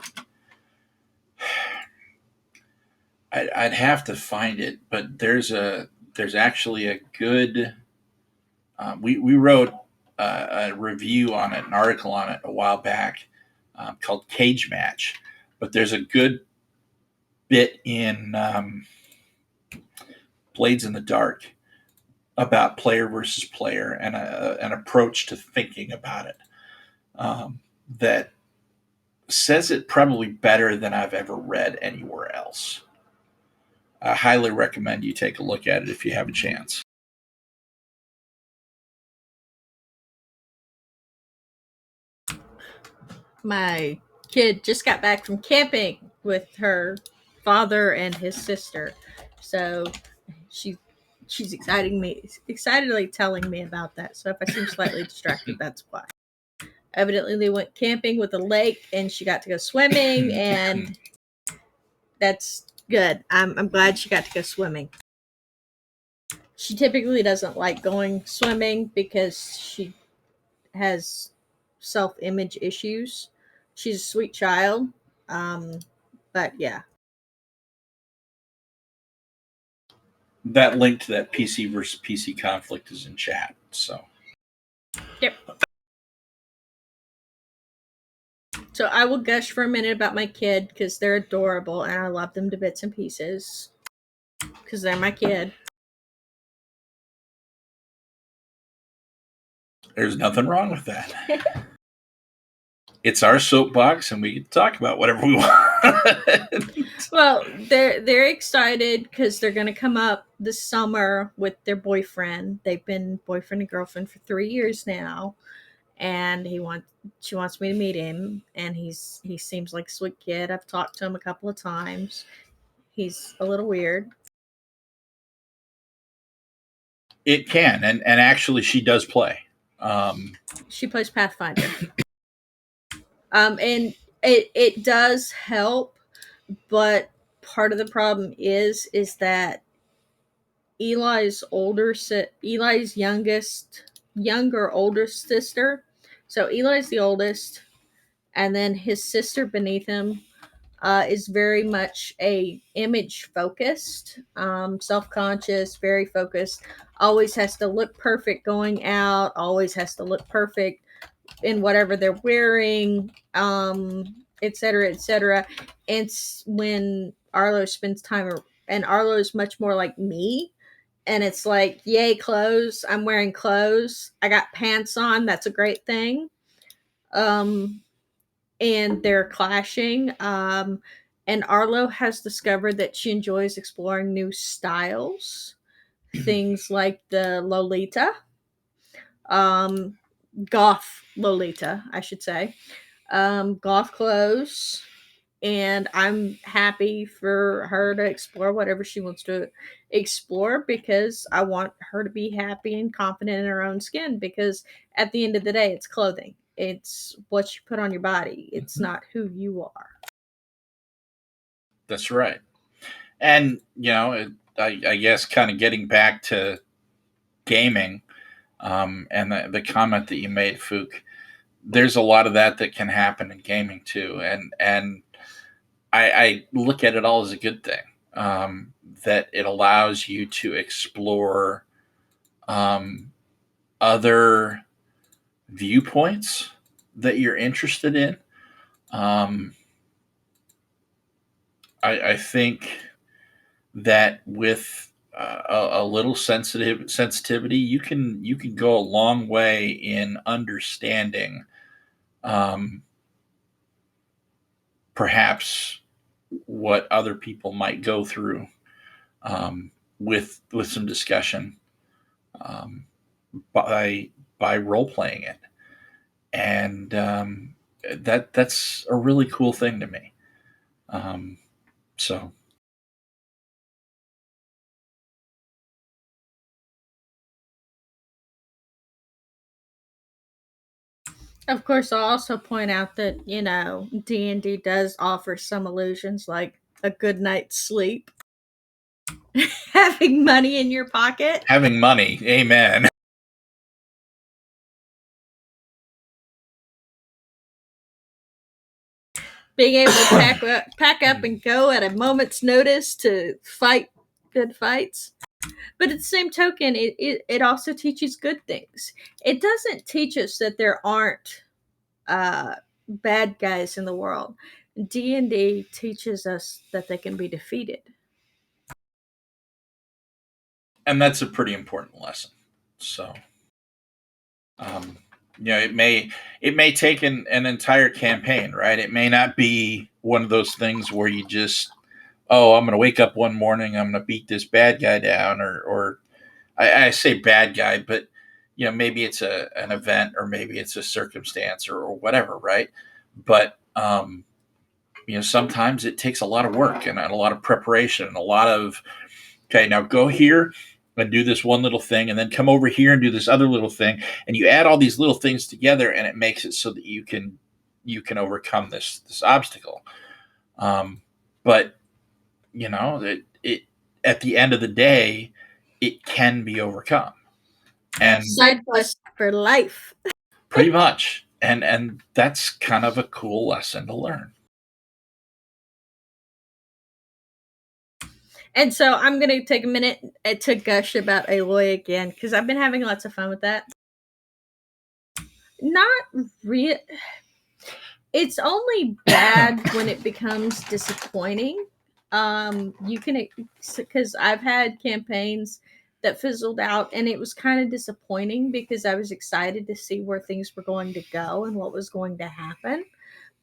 I'd have to find it, but there's actually a good. We wrote a review on it, an article on it a while back, called Cage Match, but there's a good bit in Blades in the Dark about player versus player and an approach to thinking about it, that says it probably better than I've ever read anywhere else. I highly recommend you take a look at it if you have a chance. My kid just got back from camping with her father and his sister, so she she's excitedly telling me about that. So if I seem slightly distracted, that's why. Evidently, they went camping with a lake, and she got to go swimming, and that's good. I'm glad she got to go swimming. She typically doesn't like going swimming because she has self image issues. She's a sweet child. Um, but yeah. That link to that PC versus PC conflict is in chat. So Yep. So I will gush for a minute about my kid because they're adorable and I love them to bits and pieces because they're my kid. there's nothing wrong with that. It's our soapbox, and we can talk about whatever we want. Well, they're excited because they're gonna come up this summer with their boyfriend. They've been boyfriend and girlfriend for 3 years now, and she wants me to meet him. And he seems like a sweet kid. I've talked to him a couple of times. He's a little weird. It can, and actually, she does play. Um, She plays Pathfinder, and it does help, but part of the problem is that Eli's younger older sister. So Eli's the oldest, and then his sister beneath him is very much a image focused, self conscious, very focused. Always has to look perfect going out. Always has to look perfect in whatever they're wearing, etc., etc. And when Arlo spends time, and Arlo is much more like me, and it's like, yay, clothes. I'm wearing clothes. I got pants on. That's a great thing. Um, and they're clashing. And Arlo has discovered that she enjoys exploring new styles, things like the Lolita, um, goth Lolita, I should say, goth clothes, And I'm happy for her to explore whatever she wants to explore, because I want her to be happy and confident in her own skin, because at the end of the day, it's clothing. It's what you put on your body. It's Mhm. not who you are. That's right. And I guess kind of getting back to gaming, and the comment that you made, Fook, there's a lot of that can happen in gaming too, and I look at it all as a good thing. That it allows you to explore um, other viewpoints that you're interested in. Um, I think that with a little sensitivity, you can go a long way in understanding um, perhaps what other people might go through with some discussion um, by by role playing it, and that's a really cool thing to me. Um, so Of course, I'll also point out that, D&D does offer some illusions, like a good night's sleep, having money in your pocket, having money, amen. being able to pack up and go at a moment's notice to fight good fights. But at the same token, it also teaches good things. It doesn't teach us that there aren't bad guys in the world. D&D teaches us that they can be defeated. And that's a pretty important lesson. So um, it may take an entire campaign, right? It may not be one of those things where you just, oh, I'm going to wake up one morning, I'm going to beat this bad guy down, or I say bad guy, but maybe it's an event, or maybe it's a circumstance, or whatever, right? But sometimes it takes a lot of work and a lot of preparation and a lot of, okay, now go here and do this one little thing, and then come over here and do this other little thing, and you add all these little things together, and it makes it so that you can overcome this obstacle. But it at the end of the day, it can be overcome, and Side quest for life. pretty much, and that's kind of a cool lesson to learn. And so I'm going to take a minute to gush about Aloy again, because I've been having lots of fun with that. Not real. It's only bad when it becomes disappointing. You can, because I've had campaigns that fizzled out, and it was kind of disappointing because I was excited to see where things were going to go and what was going to happen.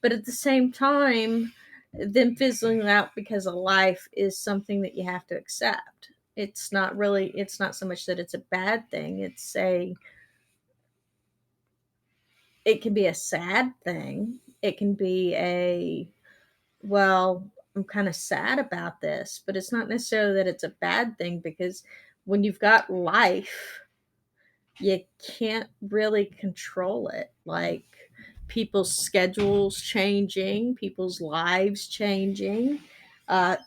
But at the same time, them fizzling out because of life is something that you have to accept. It's not so much that it's a bad thing. It can be a sad thing. It can be well, I'm kind of sad about this, but it's not necessarily that it's a bad thing, because when you've got life, you can't really control it. Like, people's schedules changing, people's lives changing,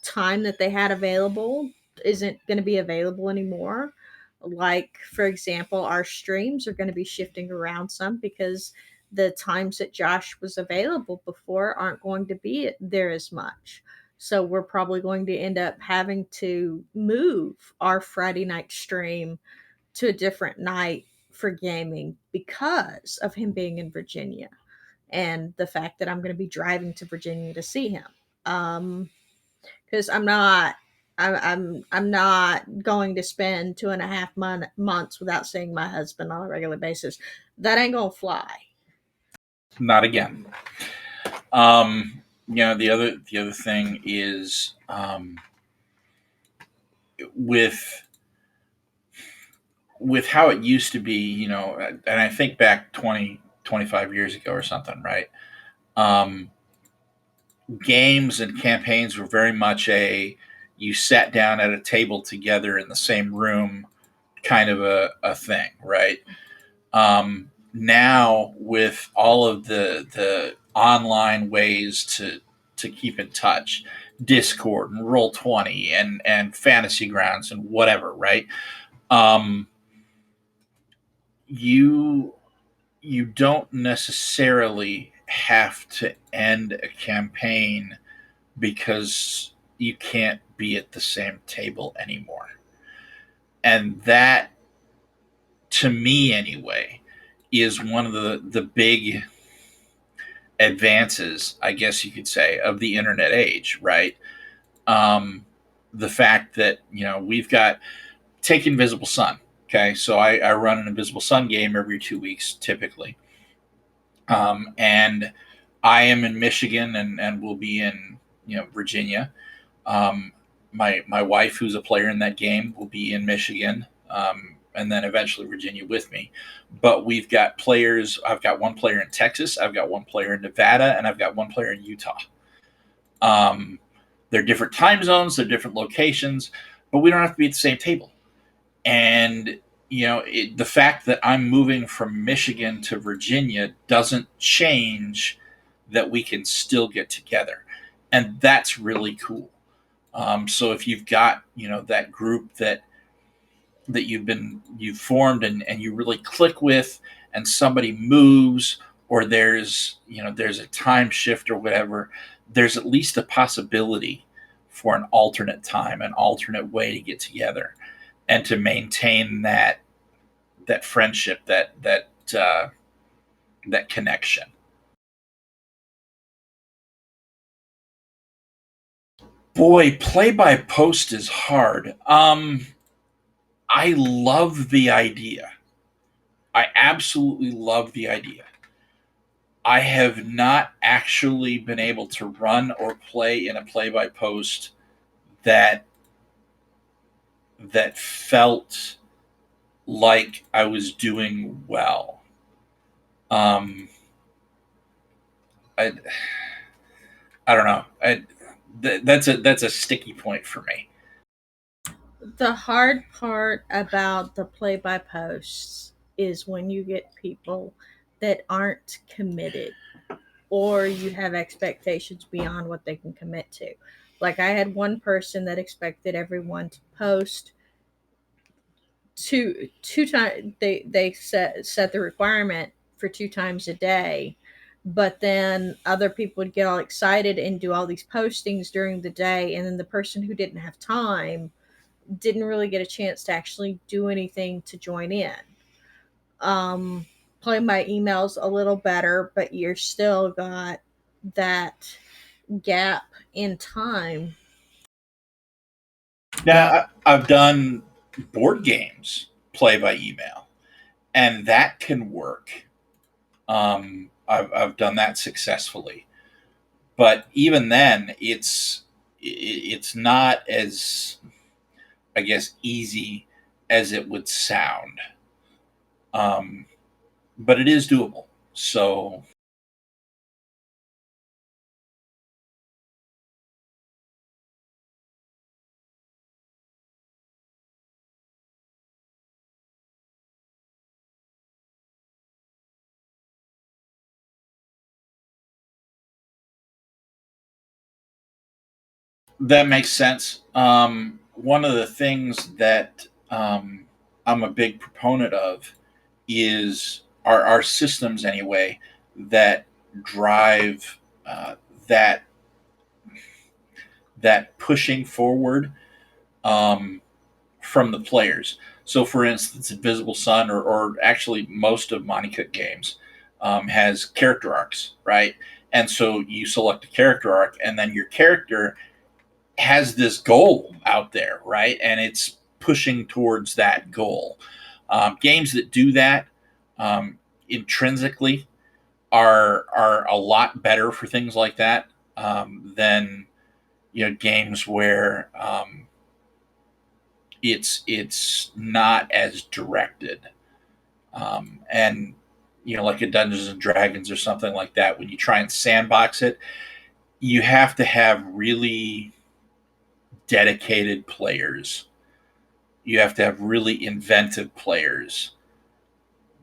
time that they had available isn't going to be available anymore. Like, for example, our streams are going to be shifting around some, because the times that Josh was available before aren't going to be there as much. So we're probably going to end up having to move our Friday night stream to a different night for gaming, because of him being in Virginia, and the fact that I'm going to be driving to Virginia to see him. Because I'm not going to spend 2.5 months without seeing my husband on a regular basis. That ain't gonna fly. Not again. The other thing is, with how it used to be, and I think back 20, 25 years ago or something, right? Um, games and campaigns were very much a you sat down at a table together in the same room kind of a thing, right? Now with all of the online ways to keep in touch, Discord and Roll20 and Fantasy Grounds and whatever, right? Um, you you don't necessarily have to end a campaign because you can't be at the same table anymore. And that, to me anyway, is one of the big advances, I guess you could say, of the internet age, right? Um, the fact that, we've got take Invisible Sun. Okay, so I run an Invisible Sun game every 2 weeks typically. And I am in Michigan and will be in Virginia. Um, my wife, who's a player in that game, will be in Michigan, and then eventually Virginia with me. But we've got players. I've got one player in Texas. I've got one player in Nevada, and I've got one player in Utah. Um, they're different time zones. They're different locations, but we don't have to be at the same table. And the fact that I'm moving from Michigan to Virginia doesn't change that we can still get together, and that's really cool. So if you've got that group that you've formed and you really click with, and somebody moves, or there's a time shift or whatever, there's at least a possibility for an alternate time, an alternate way to get together, and to maintain that friendship, that connection. Boy, play by post is hard. I love the idea. I absolutely love the idea. I have not actually been able to run or play in a play by post that that felt like I was doing well. Um, I I don't know. That's a sticky point for me. The hard part about the play by posts is when you get people that aren't committed, or you have expectations beyond what they can commit to. Like, I had one person that expected everyone to post two times. They set the requirement for two times a day, but then other people would get all excited and do all these postings during the day, and then the person who didn't have time didn't really get a chance to actually do anything to join in. um Playing by emails a little better, but you're still got that gap in time. Now I've done board games play by email, and that can work. I've done that successfully, but even then, it's not as, I guess, easy as it would sound. Um, but it is doable. So that makes sense. One of the things that I'm a big proponent of is our systems anyway that drive that that pushing forward, um, from the players. So, for instance, Invisible Sun, or actually most of Monty Cook games, has character arcs, right? And so you select a character arc, and then your character has this goal out there, right? And it's pushing towards that goal. Games that do that, intrinsically, are a lot better for things like that, than games where, it's not as directed, and like a Dungeons and Dragons or something like that. When you try and sandbox it, you have to have really dedicated players. You have to have really inventive players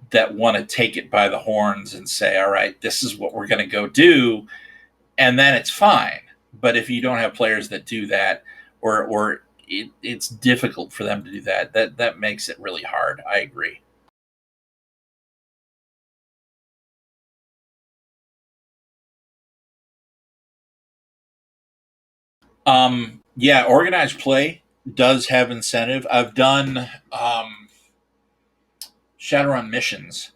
that want to take it by the horns and say, all right, this is what we're going to go do. And then it's fine. But if you don't have players that do that, or it's difficult for them to do that, that makes it really hard. I agree. Yeah, organized play does have incentive. I've done Shadowrun missions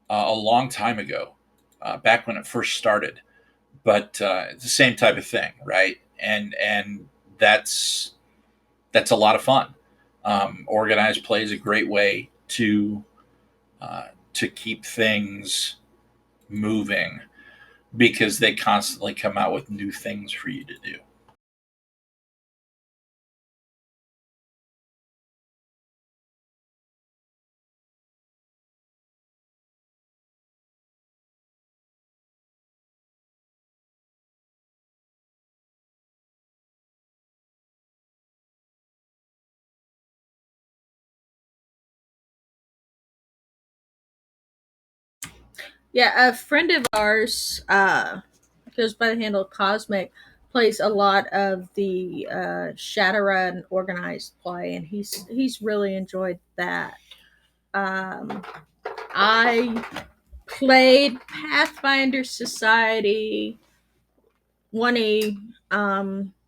a long time ago, back when it first started. But it's the same type of thing, right? And that's that's a lot of fun. Organized play is a great way to keep things moving because they constantly come out with new things for you to do. Yeah, a friend of ours goes by the handle Cosmic, plays a lot of the Shadowrun organized play, and he's really enjoyed that. Um, I played Pathfinder Society 1E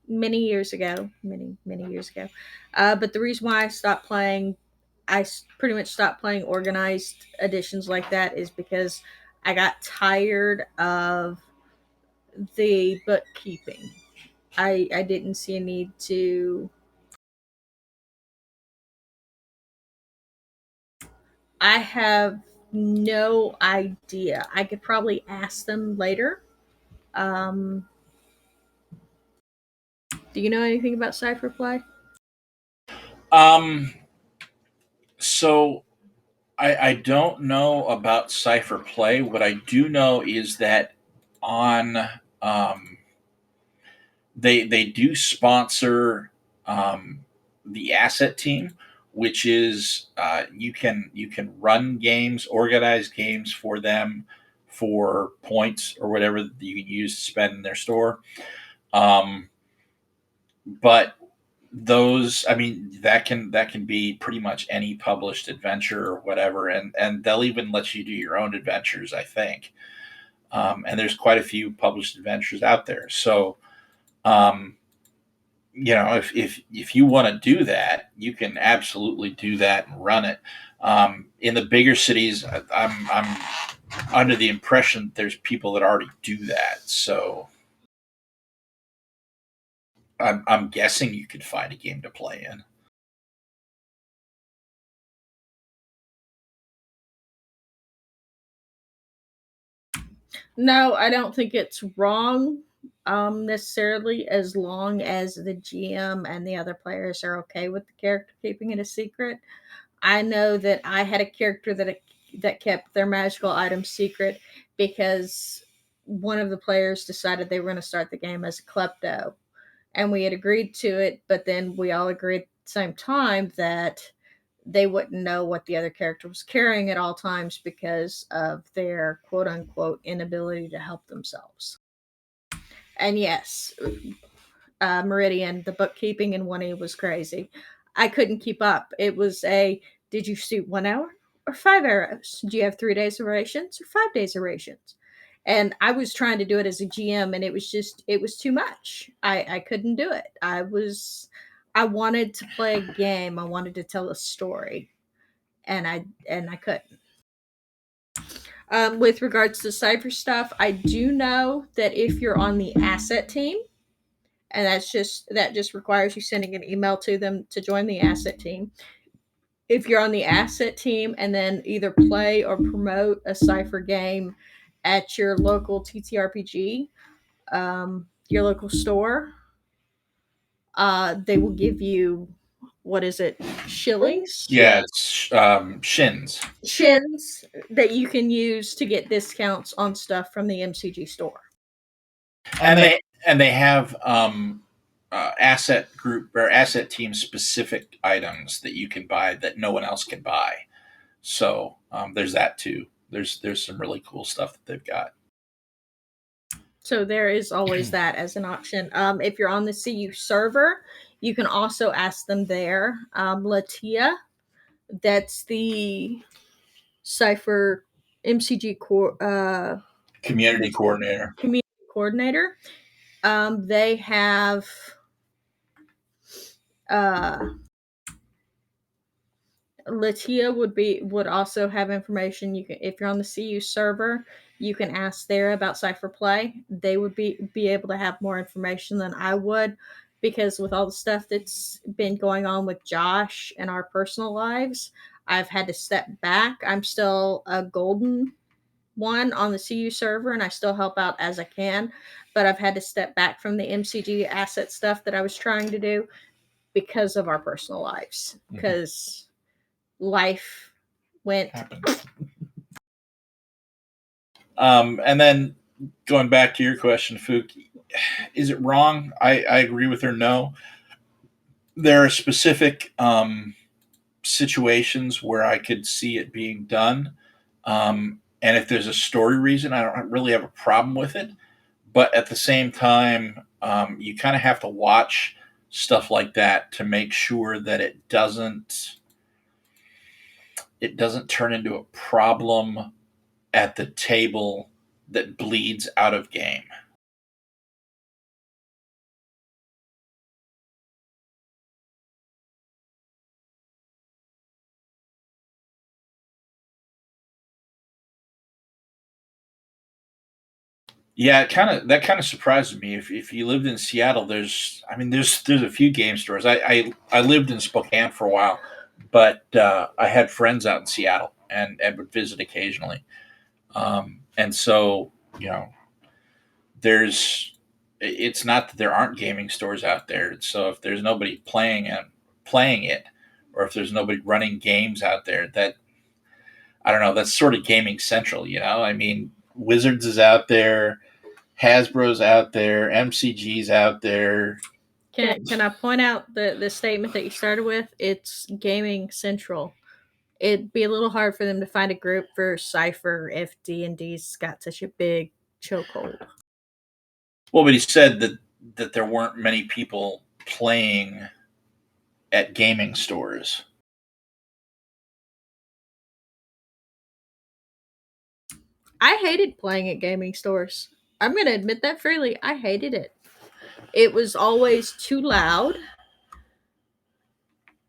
many years ago, many years ago. But the reason why I stopped playing, pretty much stopped playing organized editions like that, is because I got tired of the bookkeeping. I didn't see a need to. I have no idea. I could probably ask them later. Um, do you know anything about Cypherplay? Um, so I don't know about Cipher Play. What I do know is that on um, they do sponsor the asset team, which is you can run games, organize games for them for points or whatever that you can use to spend in their store. Um, but those, I mean, that can be pretty much any published adventure or whatever, and they'll even let you do your own adventures, I think. And there's quite a few published adventures out there, so um, if you want to do that, you can absolutely do that and run it. In the bigger cities, I'm under the impression that there's people that already do that, so I'm guessing you could find a game to play in. No, I don't think it's wrong necessarily, as long as the GM and the other players are okay with the character keeping it a secret. I know that I had a character that kept their magical items secret because one of the players decided they were going to start the game as a klepto, and we had agreed to it, but then we all agreed at the same time that they wouldn't know what the other character was carrying at all times because of their quote unquote inability to help themselves. And yes, Meridian, the bookkeeping in 1A was crazy. I couldn't keep up. It was a, did you shoot 1 hour or 5 arrows? Do you have 3 days of rations or 5 days of rations? And I was trying to do it as a GM, and it was too much. I couldn't do it. I wanted to play a game. I wanted to tell a story, and I couldn't. With regards to cyber stuff, I do know that if you're on the asset team, and that just requires you sending an email to them to join the asset team. If you're on the asset team and then either play or promote a cipher game at your local TTRPG, your local store, they will give you, what is it, shillings, Yeah, it's shins. shins, that you can use to get discounts on stuff from the MCG store. And they and they have asset group or asset team specific items that you can buy that no one else can buy. So there's that too. There's some really cool stuff that they've got. So there is always that as an option. If you're on the CU server, you can also ask them there. Latia, that's the Cipher MCG Community coordinator. community coordinator. They have uh, Latia would also have information. You can, if you're on the CU server, you can ask there about Cipher Play. They would be able to have more information than I would, because with all the stuff that's been going on with Josh and our personal lives, I've had to step back. I'm still a golden one on the CU server, and I still help out as I can, but I've had to step back from the MCG asset stuff that I was trying to do because of our personal lives. Because life went. Happens. And then going back to your question, Fook, is it wrong? I agree with her. No, there are specific situations where I could see it being done. And if there's a story reason, I don't really have a problem with it. But at the same time, you kind of have to watch stuff like that to make sure that it doesn't turn into a problem at the table that bleeds out of game. Yeah, that kind of surprises me. If you lived in Seattle, there's a few game stores. I lived in Spokane for a while, but I had friends out in Seattle and would visit occasionally. And so you know, there's it's not that there aren't gaming stores out there. So if there's nobody playing it, or if there's nobody running games out there, that I don't know, that's sort of gaming central. I mean, Wizards is out there, Hasbro's out there, MCG's out there. Can I point out the statement that you started with? It's gaming central. It'd be a little hard for them to find a group for Cipher if D&D's got such a big chokehold. Well, but he said that there weren't many people playing at gaming stores. I hated playing at gaming stores. I'm going to admit that freely. I hated it. It was always too loud,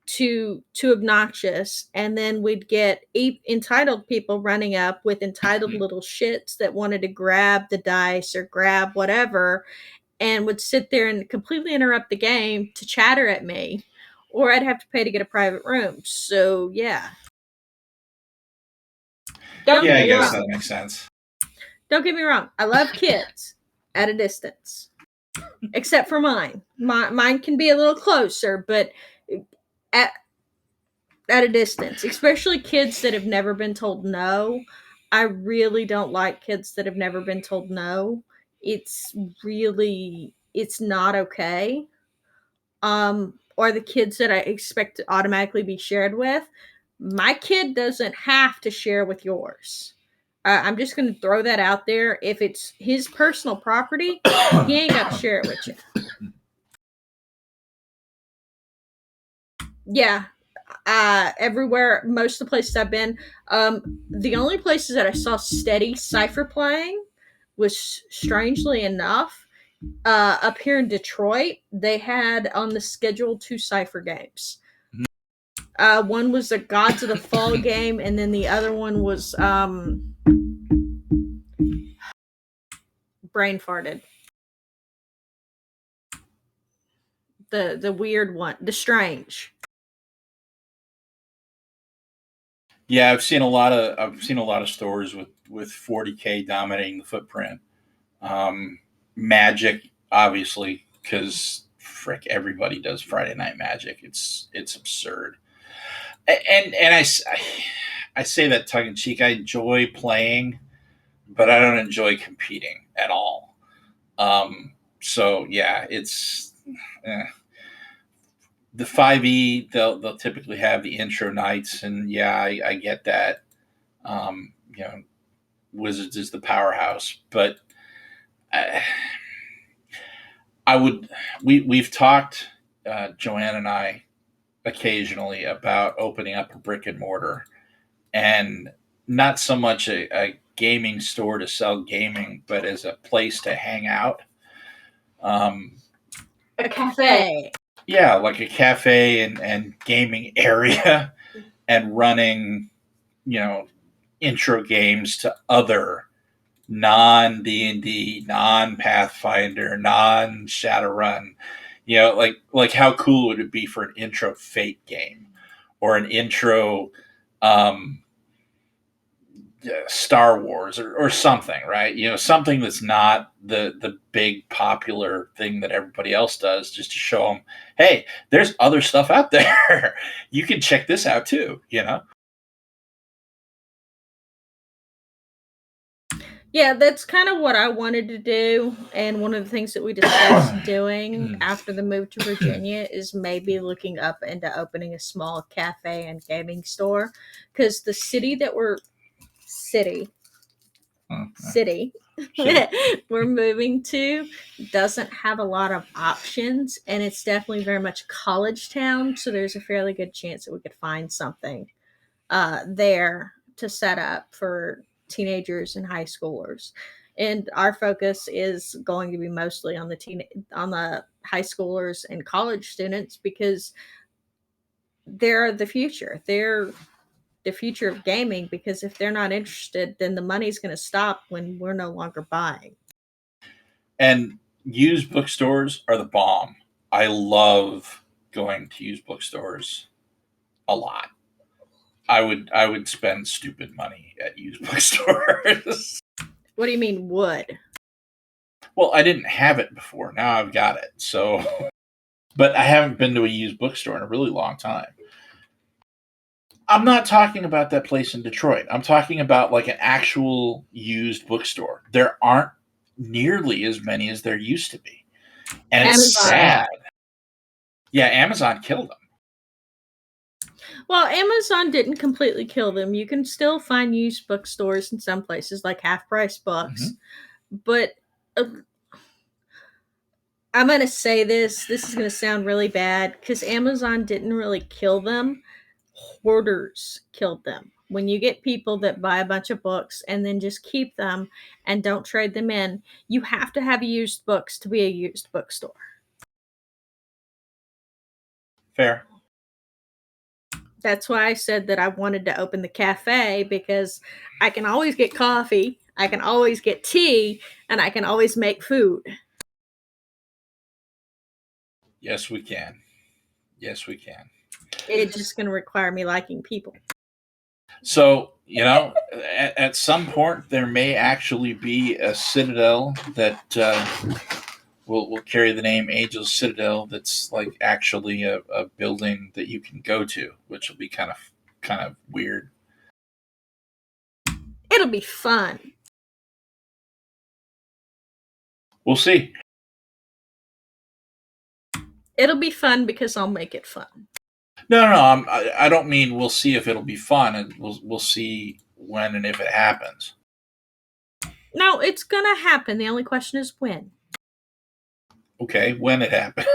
too obnoxious, and then we'd get entitled people running up with entitled little shits that wanted to grab the dice or grab whatever, and would sit there and completely interrupt the game to chatter at me, or I'd have to pay to get a private room. So yeah, don't Yeah, get I me guess wrong. that makes sense. Don't get me wrong. I love kids at a distance, except for mine. Mine can be a little closer, but at at a distance, especially kids that have never been told no. I really don't like kids that have never been told no. It's not okay. Or the kids that I expect to automatically be shared with. My kid doesn't have to share with yours. I'm just going to throw that out there. If it's his personal property, he ain't got to share it with you. Yeah, everywhere, most of the places I've been, the only places that I saw steady Cipher playing was, strangely enough, up here in Detroit. They had on the schedule 2 Cipher games. One was the Gods of the Fall game, and then the other one was brain farted. The weird one, the strange. Yeah, I've seen a lot of stores with 40K dominating the footprint. Magic, obviously, because frick, everybody does Friday Night Magic. It's absurd. And I say that tongue in cheek. I enjoy playing, but I don't enjoy competing at all. So yeah, it's eh. The 5e. They'll typically have the intro nights, and yeah, I get that. You know, Wizards is the powerhouse, but I, I would. We've talked, Joanne and I, occasionally about opening up a brick and mortar, and not so much a gaming store to sell gaming, but as a place to hang out. Um, A cafe. yeah, like a cafe and gaming area, and running, you know, intro games to other non D&D, non Pathfinder, non Shadowrun. Like how cool would it be for an intro Fate game, or an intro um, Star Wars, or something, right? Something that's not the big popular thing that everybody else does, just to show them, hey, there's other stuff out there. You can check this out too. Yeah, that's kind of what I wanted to do. And one of the things that we discussed doing after the move to Virginia is maybe looking up into opening a small cafe and gaming store. Because the city, city Shit. we're moving to doesn't have a lot of options. And it's definitely very much college town. So there's a fairly good chance that we could find something there to set up for teenagers and high schoolers. And our focus is going to be mostly on the high schoolers and college students because they're the future. They're the future of gaming because if they're not interested, then the money's going to stop when we're no longer buying. And used bookstores are the bomb. I love going to used bookstores a lot. I would spend stupid money at used bookstores. What do you mean would? Well, I didn't have it before. Now I've got it. So, but I haven't been to a used bookstore in a really long time. I'm not talking about that place in Detroit. I'm talking about like an actual used bookstore. There aren't nearly as many as there used to be. And it's Amazon. sad. Yeah, Amazon killed them. Well, Amazon didn't completely kill them. You can still find used bookstores in some places, like half price books. But uh, I'm going to say this is going to sound really bad because Amazon didn't really kill them. Hoarders killed them. When you get people that buy a bunch of books and then just keep them and don't trade them in, you have to have used books to be a used bookstore. Fair. That's why I said that I wanted to open the cafe because I can always get coffee, I can always get tea, and I can always make food. Yes, we can. Yes, we can. It's just going to require me liking people. So, at some point, there may actually be a Citadel that will carry the name Angel Citadel. That's like actually a building that you can go to, which will be kind of weird. It'll be fun. We'll see. It'll be fun because I'll make it fun. No. I don't mean we'll see if it'll be fun, and we'll see when and if it happens. No, it's going to happen. The only question is when. Okay, when it happens.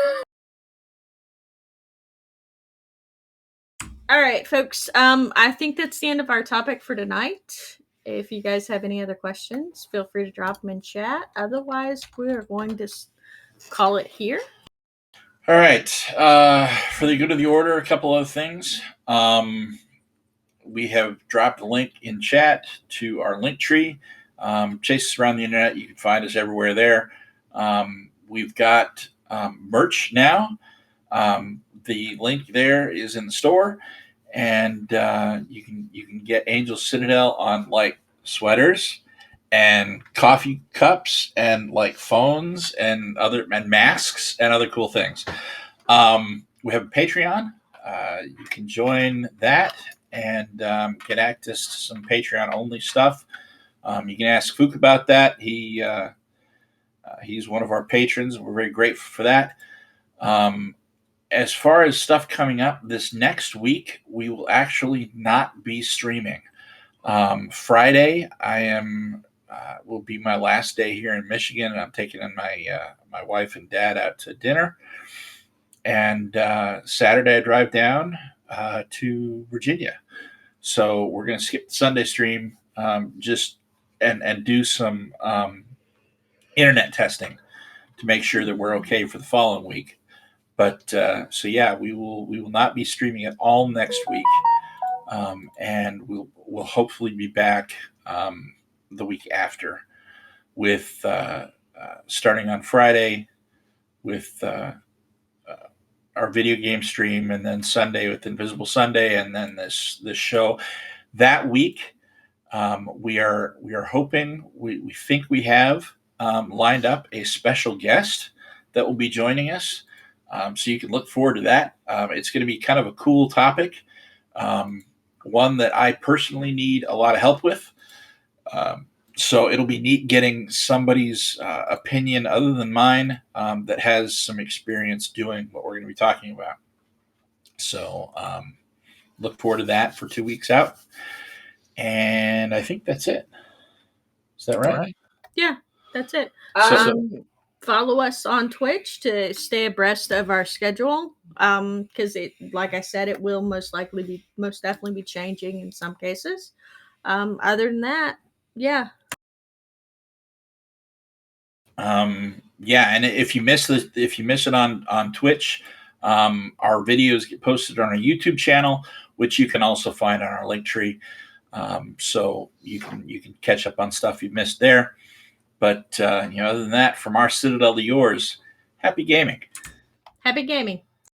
All right, folks. I think that's the end of our topic for tonight. If you guys have any other questions, feel free to drop them in chat. Otherwise, we are going to call it here. All right. For the good of the order, a couple other things. We have dropped a link in chat to our link tree. Chase us around the internet. You can find us everywhere there. We've got merch now. The link there is in the store, and you can get Angel Citadel on like sweaters and coffee cups and like phones and masks and other cool things. We have a Patreon. You can join that and get access to some Patreon only stuff. You can ask Fook about that. He's one of our patrons. We're very grateful for that. As far as stuff coming up this next week, we will actually not be streaming. Friday, I am will be my last day here in Michigan, and I'm taking my wife and dad out to dinner. And Saturday, I drive down to Virginia. So we're going to skip the Sunday stream, just and do some internet testing to make sure that we're okay for the following week. But so yeah, we will not be streaming at all next week, and we'll hopefully be back the week after with starting on Friday with our video game stream, and then Sunday with Invisible Sunday, and then this show that week. We are hoping, we think we have lined up a special guest that will be joining us. So you can look forward to that. It's going to be kind of a cool topic, one that I personally need a lot of help with. So it'll be neat getting somebody's opinion other than mine that has some experience doing what we're going to be talking about. So look forward to that for 2 weeks out. And I think that's it. Is that right? Yeah, that's it. So, Follow us on Twitch to stay abreast of our schedule. Because it, like I said, it will most definitely be changing in some cases. Other than that, yeah. Yeah, and if you miss it on Twitch, our videos get posted on our YouTube channel, which you can also find on our link tree. So you can catch up on stuff you missed there. But other than that, from our Citadel to yours, happy gaming. Happy gaming.